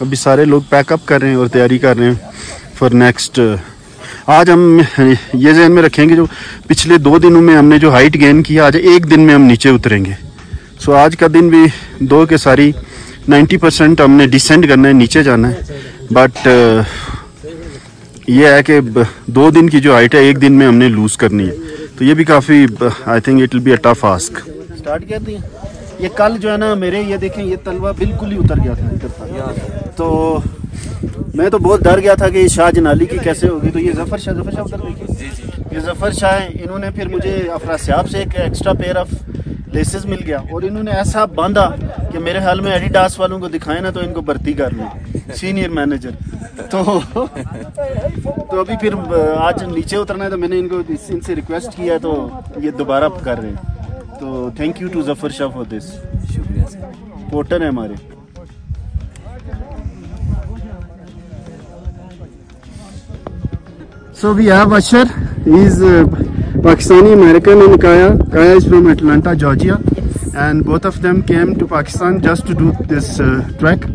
अभी सारे लोग पैकअप कर रहे हैं और तैयारी कर रहे हैं फॉर नेक्स्ट। आज हम ये ज़हन में रखेंगे जो पिछले 2 दिनों में हमने जो हाइट गेन किया, आज 1 दिन में हम नीचे उतरेंगे। सो आज का दिन भी 2 के सारी 90% हमने डिसेंड करना है, नीचे जाना है। बट ये है कि 2 दिन की जो हाइट है 1 दिन में हमने लूज़ करनी है, तो ये भी काफ़ी आई think it will be a tough ask. Start कर दिया। ये कल जो है ना मेरे, ये देखें ये तलवा बिल्कुल ही उतर गया था इधर तक, तो मैं तो बहुत डर गया था कि शाह जनाली की कैसे होगी। तो ये जफ़र शाह उधर देखिए, ये जफ़र शाह है। इन्होंने फिर मुझे अफरासियाब से एक एक्स्ट्रा पेयर ऑफ लेसेस मिल गया और इन्होंने ऐसा बांधा कि मेरे ख्याल में एडिडास वालों को दिखाए ना तो इनको भर्ती कर लें, सीनियर मैनेजर। तो अभी फिर आज नीचे उतरना है, तो मैंने इनको इनसे रिक्वेस्ट किया तो ये दोबारा कर रहे हैं। तो thank you to Zafar Shah for this. शुक्रिया सर, पोर्टर है हमारे। So we have Ashar. He's Pakistani American, and Kaya is from Atlanta, Georgia, and both of them came to Pakistan just to do this trek.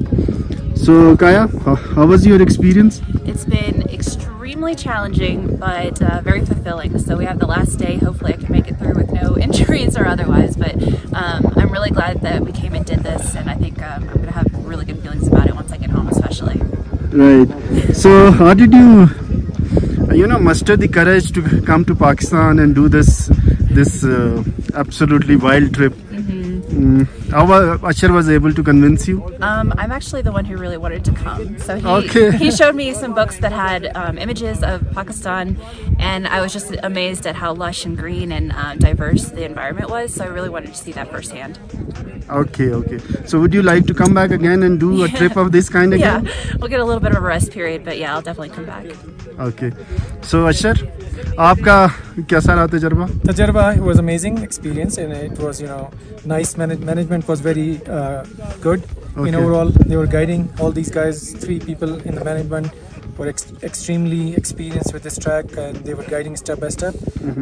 So Kaya, how was your experience? It's been extremely challenging, but very fulfilling. So we have the last day. Hopefully I can make it through with no injuries or otherwise, but I'm really glad that we came and did this, and I think I'm going to have really good feelings about it once I get home, especially. Right. So how did you muster the courage to come to Pakistan and do this absolutely wild trip? How Ashar was able to convince you? I'm actually the one who really wanted to come. So he showed me some books that had images of Pakistan, and I was just amazed at how lush and green and diverse the environment was. So I really wanted to see that firsthand. Okay. So would you like to come back again and do a trip of this kind again? Yeah, we'll get a little bit of a rest period, but yeah, I'll definitely come back. Okay. So Ashar, आपका कैसा रहा तजर्बा? Tajrba was amazing experience, and it was nice. Management was very good. Okay. In overall, they were guiding all these guys. 3 people in the management were extremely experienced with this track, and they were guiding step by step.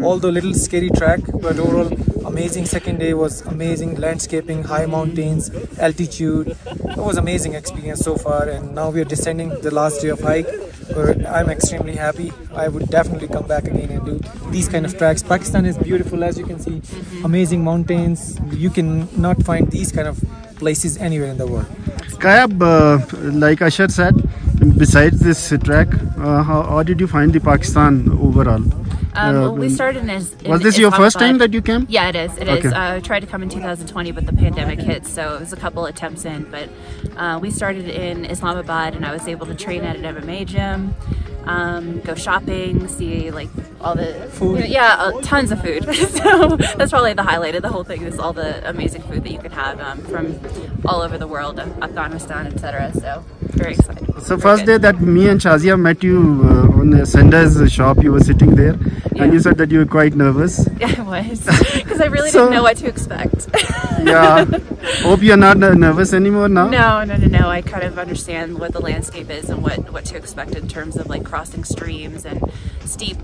Although little scary track, but overall amazing. Second day was amazing. Landscaping, high mountains, altitude. It was amazing experience so far, and now we are descending the last day of hike. I'm extremely happy. I would definitely come back again and do these kind of tracks. Pakistan is beautiful, as you can see. Amazing mountains. You can not find these kind of places anywhere in the world. Kayab, like Ashar said, besides this track, how did you find the Pakistan overall? We started in was this your first time that you came? Yeah, it is. It Okay. is. I tried to come in 2020, but the pandemic hit, so it was a couple attempts in. But we started in Islamabad, and I was able to train at an MMA gym. go shopping, see like all the Food. tons of food. So that's probably the highlight of the whole thing, is all the amazing food that you can have from all over the world, Afghanistan, etc. So very excited. So first day that me and Shazia met you on Senda's shop, you were sitting there, and you said that you were quite nervous. Yeah, I was, because I really didn't know what to expect. Yeah. Hope you're not nervous anymore now. No. I kind of understand what the landscape is and what to expect in terms of like crossing streams and steep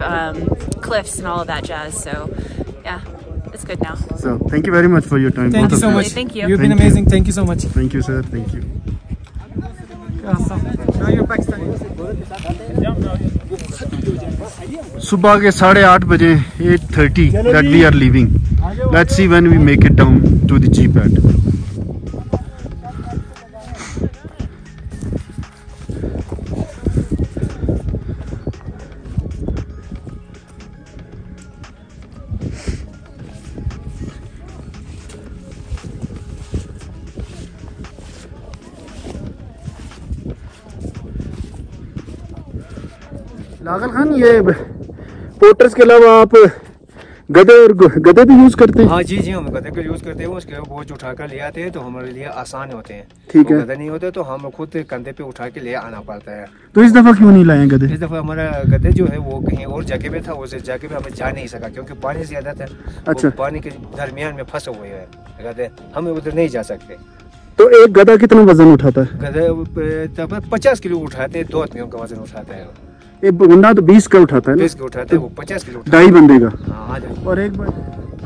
cliffs and all of that jazz. So yeah, it's good now. So thank you very much for your time. Thank you so much. Thank you. You've been amazing. Thank you so much. Thank you, sir. Thank you. Now you're Pakistani. सुबह के 8:30 बजे 8:30 that we are leaving. Let's see when we make it down to the G pad. लागल खान, ये porters के अलावा आप गधे भी यूज करते हैं? हाँ जी, हम गधे को यूज करते हैं। उसके बोझ उठा कर ले आते हैं तो हमारे लिए आसान होते हैं। ठीक है। गधे नहीं होते तो हम खुद कंधे पे उठा के ले आना पड़ता है। तो इस दफा क्यों नहीं लाए गधे? इस दफा हमारा गधे जो है वो कहीं और जगह पे था, उस जगह पे हमें जा नहीं सका क्योंकि पानी ज्यादा था। अच्छा। पानी के दरमियान में फंसे हुए हैं गधे, हमें उधर नहीं जा सकते। तो एक गधा कितना वजन उठाता है? गधे 50 किलो उठाते हैं, 2 आदमियों का वजन उठाता है। एक बंदा तो 20 का उठाता है ना? 20 का उठाता है, वो 50 किलो उठाता ढाई बंदे का। हाँ, और एक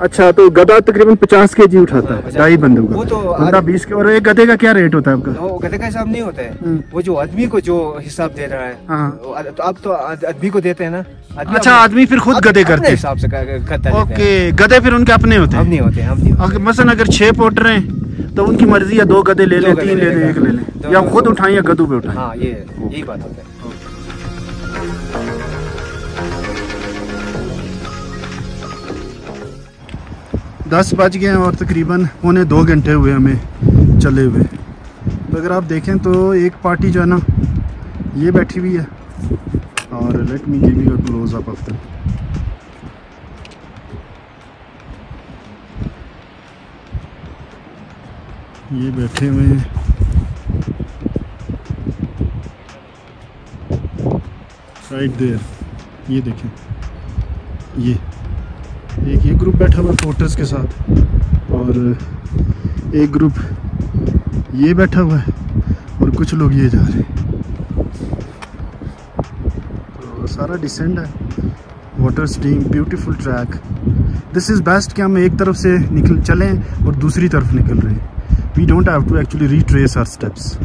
अच्छा, तो गधा तकरीबन 50 kg उठाता है, ढाई बंदों का। वो तो बंदा 20 के। और एक गधे का क्या रेट होता है आपका? वो गधे का हिसाब नहीं होता है, वो जो आदमी को जो हिसाब दे रहा है। हाँ। तो अब तो आदमी को देते हैं ना। अच्छा, आदमी फिर खुद गधे करते हैं हिसाब से गधा। ओके, गधे फिर उनके अपने होते हैं? हम नहीं होते, हम नहीं। मसलन अगर 6 पोर्टर हैं तो उनकी मर्जी है, 2 गधे ले लें, 3 ले लें, 1 ले लें, या खुद उठाएं या गधों पे उठाएं। हाँ, यही बात होता है। 10 बज गए हैं और तकरीबन 1.25 घंटे हुए हमें चले हुए। तो अगर आप देखें तो एक पार्टी जो है ना, ये बैठी हुई है, और late me give you a close up of the. ये बैठे हुए हैं, राइट देयर। ये देखें, ये एक ग्रुप बैठा हुआ पोर्टर्स के साथ, और एक ग्रुप ये बैठा हुआ है, और कुछ लोग ये जा रहे हैं। तो सारा डिसेंड है, water stream, beautiful track. This is best कि हम एक तरफ से निकल चलें और दूसरी तरफ निकल रहे हैं। We don't have to actually retrace our steps.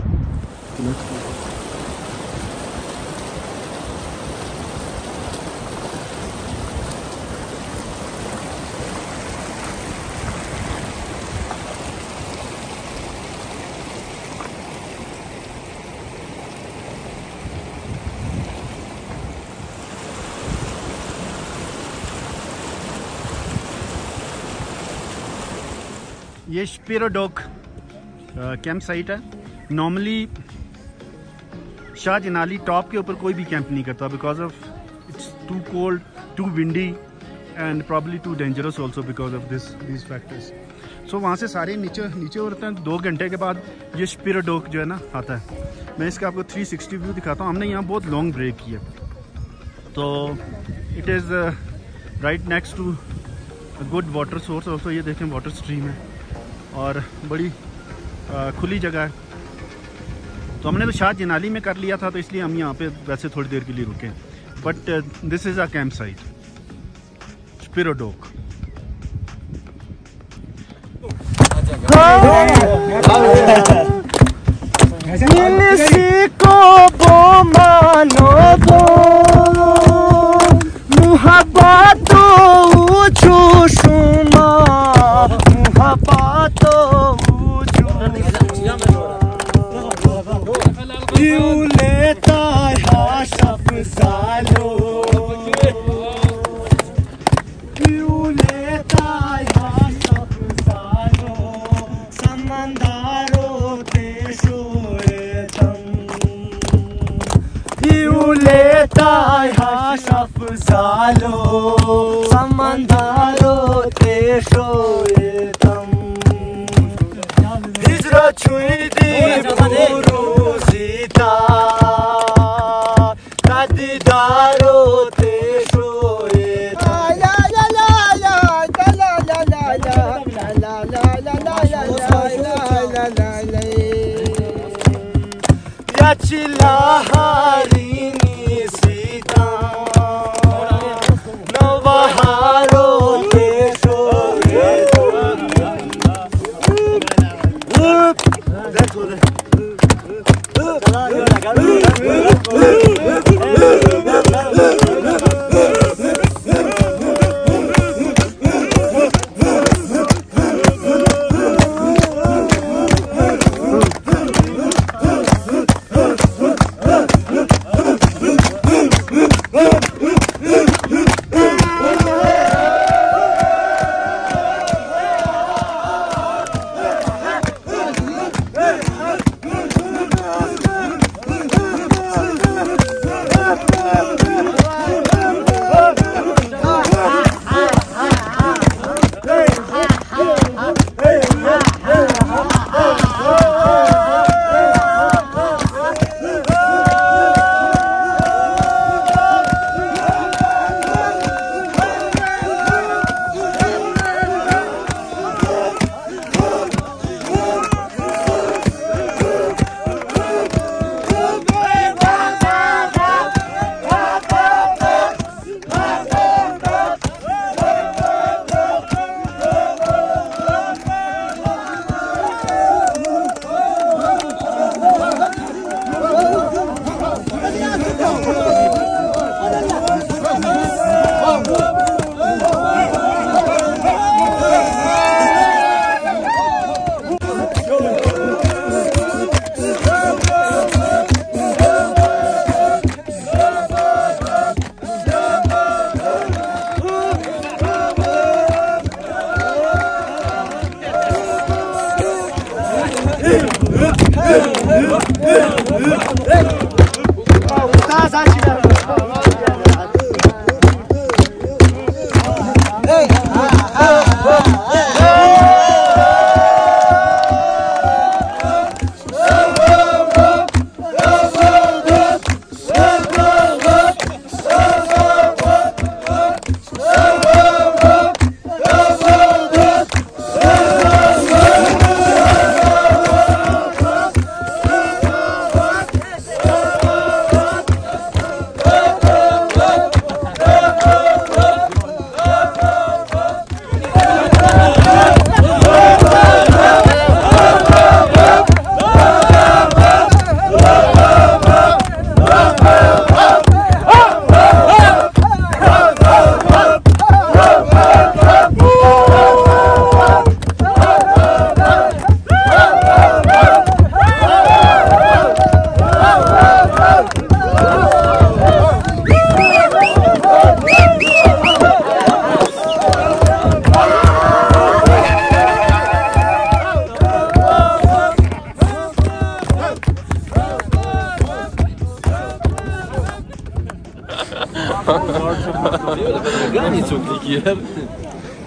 ये स्पिरोडोक कैंप साइट है। नॉर्मली शाह जनाली टॉप के ऊपर कोई भी कैंप नहीं करता, because of it's too cold, too windy, and probably too dangerous also because of these factors. So वहाँ से सारे नीचे उतरते हैं। 2 घंटे के बाद ये स्पिरोडोक जो है ना आता है। मैं इसका आपको 360 व्यू दिखाता हूँ। हमने यहाँ बहुत लॉन्ग ब्रेक किया, तो it is right next to good water source also. ये देखें, वाटर स्ट्रीम है और बड़ी खुली जगह है। तो हमने तो शाह जनाली में कर लिया था, तो इसलिए हम यहाँ पे वैसे थोड़ी देर के लिए रुके। But this is a camp site, स्पिरोडोक। Haşaf zalo Samandaro te shoetam Hijra chuidi puru zita Tadidaro te shoetam La la la la la la la la la la la la la la Yachila harini sita Novaharo te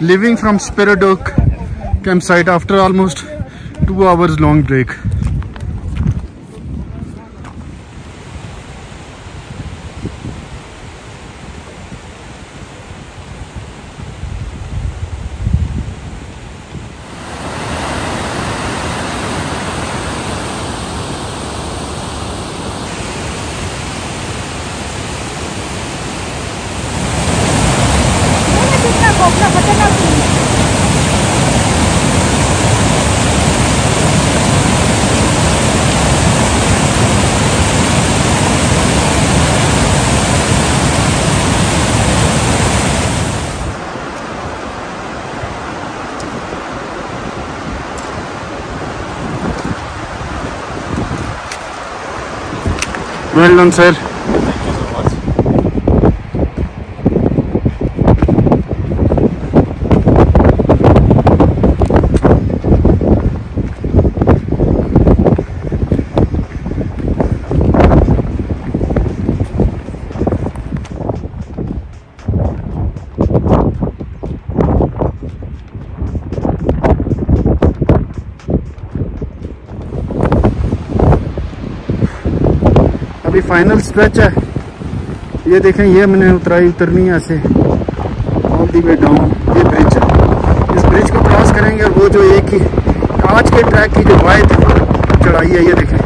Leaving from Spirodok campsite after almost 2 hours long break. Well done, sir. Thank you so much. अभी final stretch है। ये देखें, ये मैंने उतरनी है ऐसे all the way down. ये bridge है, इस ब्रिज को क्रॉस करेंगे और वो जो एक ही आज के ट्रैक की जो वाइड चढ़ाई है, ये देखें,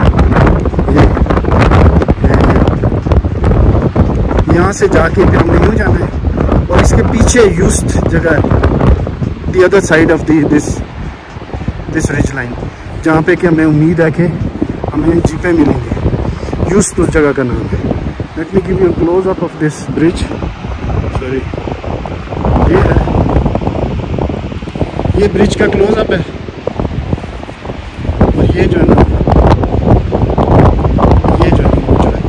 यहाँ से जाके फिर हमने यूँ जाना है। और इसके पीछे यूस्ट जगह है, the other side of this ridge line, जहाँ पे कि हमें उम्मीद है कि हमें जीपें मिलेंगे। यूस्ट उस जगह का नाम है। Late me give you close up of this bridge. Sorry, ये है, ये ब्रिज का क्लोज अप है। और ये जो है ना, ये जो है वो जो है,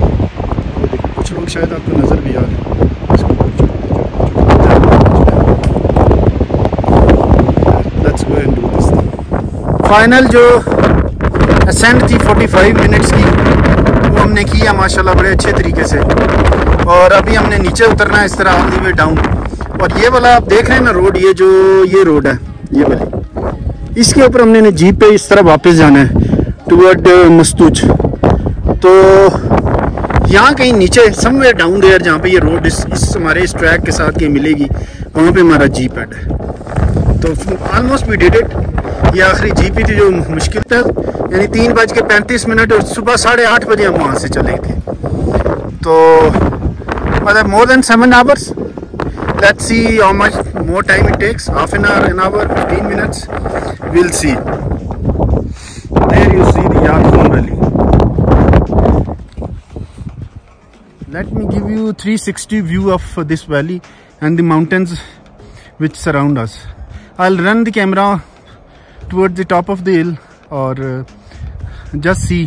ये देखिए, कुछ लोग शायद आपको नज़र भी आ रहे हैं। Let's go and do this thing. Final जो असेंट थी 45 मिनट्स की, वो हमने किया माशाल्लाह बड़े अच्छे तरीके से। और अभी हमने नीचे उतरना है इस तरह ऑल द वे डाउन। और ये वाला आप देख रहे हैं ना रोड, ये रोड है, ये वाली, इसके ऊपर हमने जीप पे इस तरह वापस जाना है टुवर्ड मस्तूज। तो यहाँ कहीं नीचे समवेयर डाउन देयर, जहाँ पे ये रोड इस हमारे इस ट्रैक के साथ कहीं मिलेगी, वहाँ पे हमारा जीप एड है। तो ऑलमोस्ट वी डिड इट। ये आखिरी जीप ही थी जो मुश्किल था, यानी 3:35 और सुबह 8:30 बजे हम वहाँ से चले थे। तो मतलब more than 7 hours. Let's see how much more time it takes. Half an hour, an hour, 15 minutes. We'll see. There you see the Yarkon Valley. Let me give you a 360 view of this valley and the mountains which surround us. I'll run the camera towards the top of the hill or just see.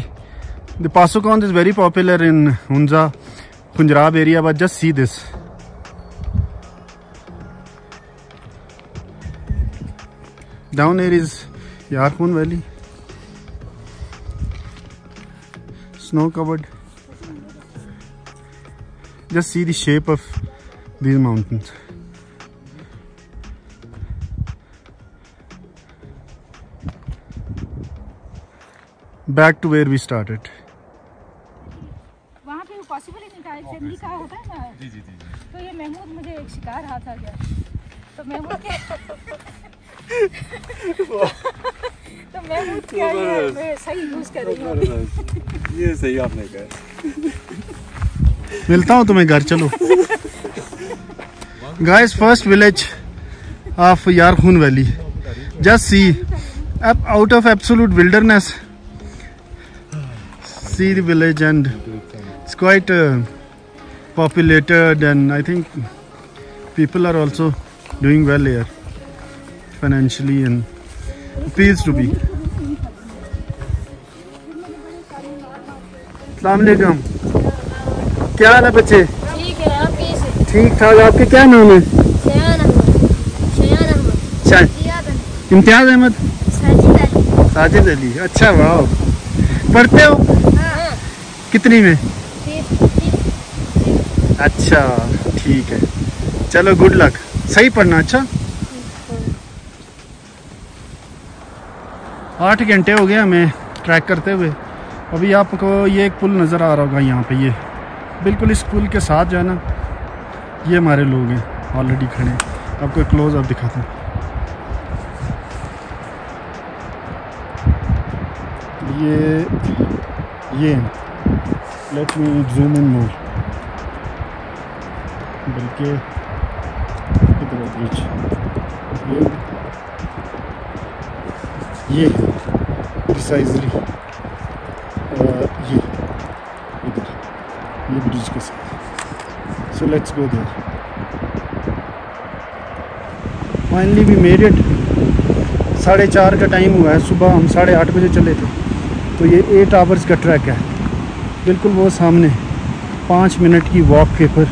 The Pasukond is very popular in Hunza, Punjab area, but just see this. Down here is Yarkon Valley, snow covered. Just see the shape of these mountains. Back to where we started. वहाँ पे possible ही नहीं था, जंगली का होता है ना। जी जी जी। तो ये महमूद मुझे एक शिकार हाथ आ गया, तो महमूद के तो महमूद क्या ये मैं सही यूज कर रही हूँ। ये सही आपने कहा। मिलता हूँ तुम्हें घर, चलो। Guys, first village of Yarkon Valley. Just see, out of absolute wilderness. See the village, and it's quite populated, and I think people are also doing well here financially and appears to be. अस्सलाम वालेकुम, क्या हाल है बच्चे? ठीक है, आप कैसे? ठीक ठाक। आपके क्या नाम है? इम्तियाज अहमद, साजिद अली। अच्छा, वाह। पढ़ते हो? हाँ। कितनी में? अच्छा, ठीक है, चलो गुड लक, सही पढ़ना। अच्छा, 8 घंटे हो गए हमें ट्रैक करते हुए। अभी आपको ये एक पुल नज़र आ रहा होगा यहाँ पे, ये बिल्कुल इस पुल के साथ जो है ना, ये हमारे लोग हैं ऑलरेडी खड़े। आपको एक क्लोज अप दिखाता हूँ। ये लेट मी जूम इन मोर, बल्कि इधर ब्रिज, ये प्रिसाइजली ये इधर, ये ब्रिज के साथ। So let's go there. Finally we made it. 4:30 का टाइम हुआ है, सुबह हम 8:30 बजे चले थे। तो ये 8 आवर्स का ट्रैक है। बिल्कुल वो सामने 5 मिनट की वॉक के पर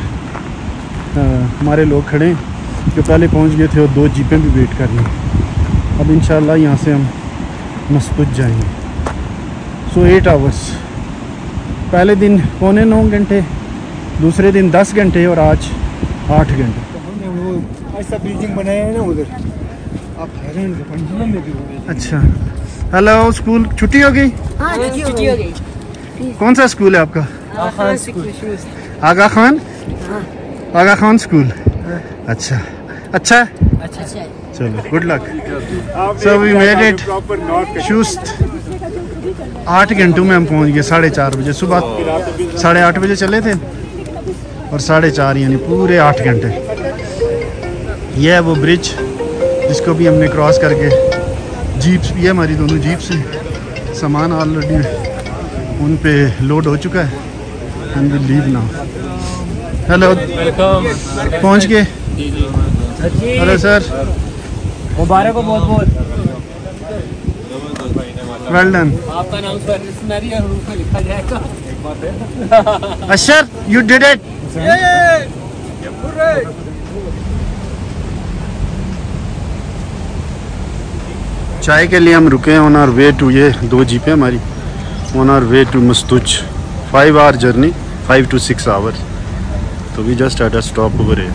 हमारे लोग खड़े हैं जो पहले पहुंच गए थे, और 2 जीपें भी वेट कर रही हैं। अब इंशाल्लाह यहाँ से हम मस्तूज जाएंगे। सो 8 आवर्स, पहले दिन 8.25 घंटे, दूसरे दिन 10 घंटे, और आज 8 घंटे। हमने वो ऐसा बिल्डिंग बनाया है ना उधर, आप हैरान हो, पंजाब में भी हो गई। अच्छा, हेलो, स्कूल छुट्टी हो गई? हाँ, छुट्टी हो गई। कौन सा स्कूल है आपका? आगा खान स्कूल। अच्छा अच्छा चलो good luck. So we made it Shust 8 घंटों में हम पहुंच गए 4:30 बजे सुबह। 8:30 बजे चले थे और 4:30 यानी पूरे 8 घंटे। यह है वो ब्रिज जिसको भी हमने क्रॉस करके जीप्स, ये हमारी दोनों जीप्स हैं, सामान ऑलरेडी उन पे लोड हो चुका है। And we leave now. Hello पहुंच गए। हेलो सर, मुबारक हो बहुत बहुत। Well done. आपका नाम सर में लिखा जाएगा। Ashar you did it. चाय के लिए हम रुके हैं ऑन आवर वे टू, ये 2 जीपें हमारी, on our way to Mastuj. 5 hour journey, 5 to 6 hours. तो we just at a stop over here.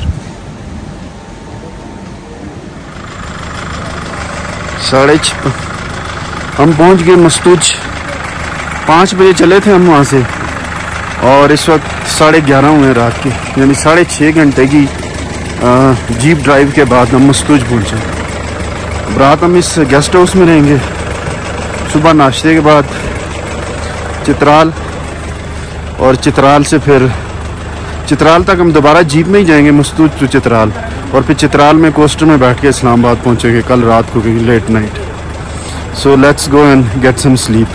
6:30 हम पहुंच गए मस्तूज। 5 बजे चले थे हम वहाँ से और इस वक्त 11:30 हुए रात के, यानी 6.5 घंटे की जीप ड्राइव के बाद हम मस्तूज पहुँचे। रात हम इस गेस्ट हाउस में रहेंगे। सुबह नाश्ते के बाद चित्राल, और चित्राल से फिर चित्राल तक हम दोबारा जीप में ही जाएंगे मस्तूज टू चित्राल, और फिर चित्राल में कोस्टर में बैठ के इस्लामाबाद पहुंचेंगे कल रात को, क्योंकि late night. So let's go and get some sleep.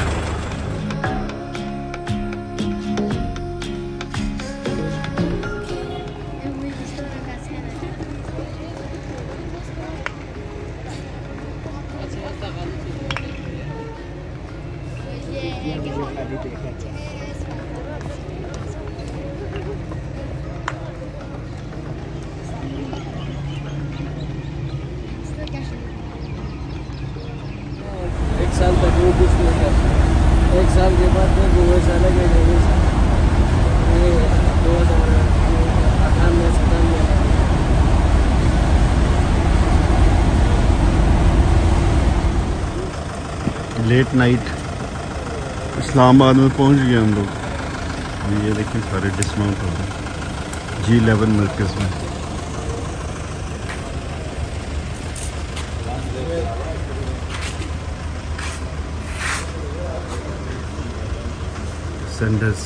एक साल तक वो कुछ नहीं करता, 1 साल के बाद में वो वैसा लगेगा। ये 2018 में 97 में लेट नाइट इस्लामाबाद में पहुंच गए हम लोग। ये देखिए सारे डिस्माउंट हो रहे हैं G11 मरकज़ में। Senders.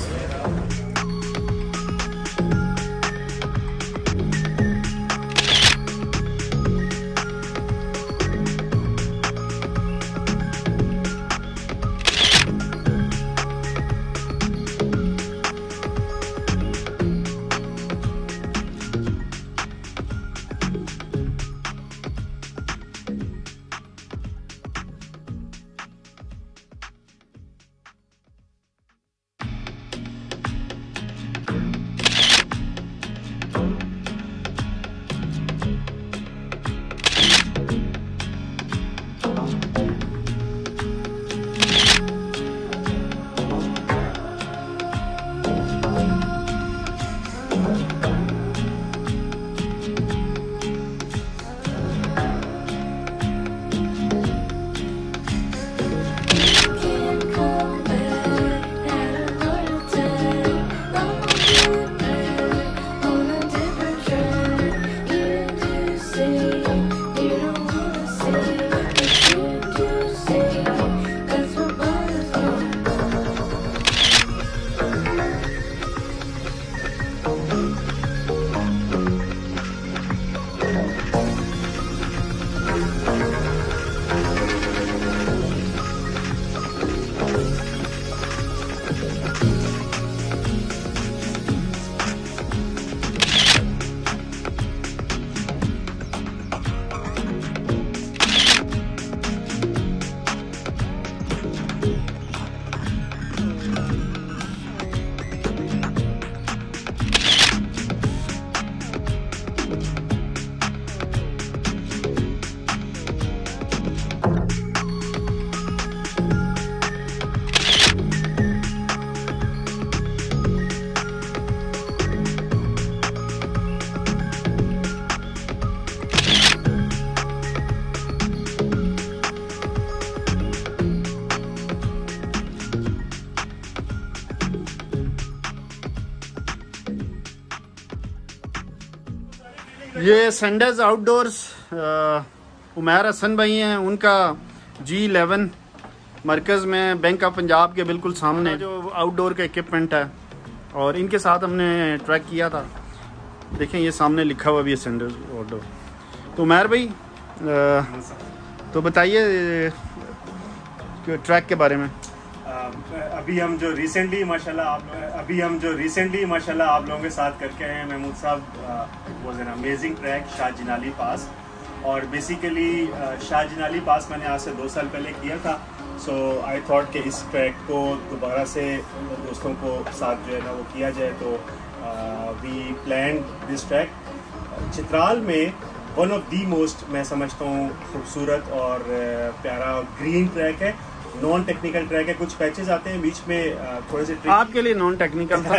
ये संडेज आउटडोर्स उमैर हसन भाई हैं, उनका G11 मरकज़ में बैंक ऑफ पंजाब के बिल्कुल सामने जो आउटडोर का इक्विपमेंट है, और इनके साथ हमने ट्रैक किया था। देखें ये सामने लिखा हुआ भी है संडेज आउटडोर। तो उमैर भाई तो बताइए ट्रैक के बारे में। अभी हम जो रिसेंटली माशाल्लाह आप लोगों के साथ करके आए हैं महमूद साहब, वाज एन अमेजिंग ट्रैक शाहजिनाली पास। और बेसिकली शाहजिनाली पास मैंने आज से 2 साल पहले किया था। सो आई थॉट कि इस ट्रैक को दोबारा से दोस्तों को साथ जो है ना वो किया जाए। तो we plan this track Chitral में वन ऑफ दी मोस्ट, मैं समझता हूँ, खूबसूरत और प्यारा ग्रीन ट्रैक है। नॉन टेक्निकल ट्रैक है, कुछ पैचेस आते हैं बीच में थोड़े से आपके लिए नॉन टेक्निकल था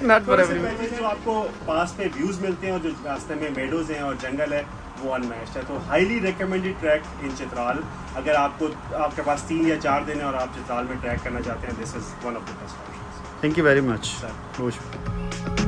नॉट फॉर एवरीवन। जो आपको पास पे व्यूज मिलते हैं और जो रास्ते में मेडोज हैं और जंगल है वो अनमैच्ड है। तो हाईली रिकमेंडेड ट्रैक इन चित्राल। अगर आपके पास 3 या 4 दिन है और आप चित्राल में ट्रैक करना चाहते हैं, this is one of the best options. Thank you very much sir.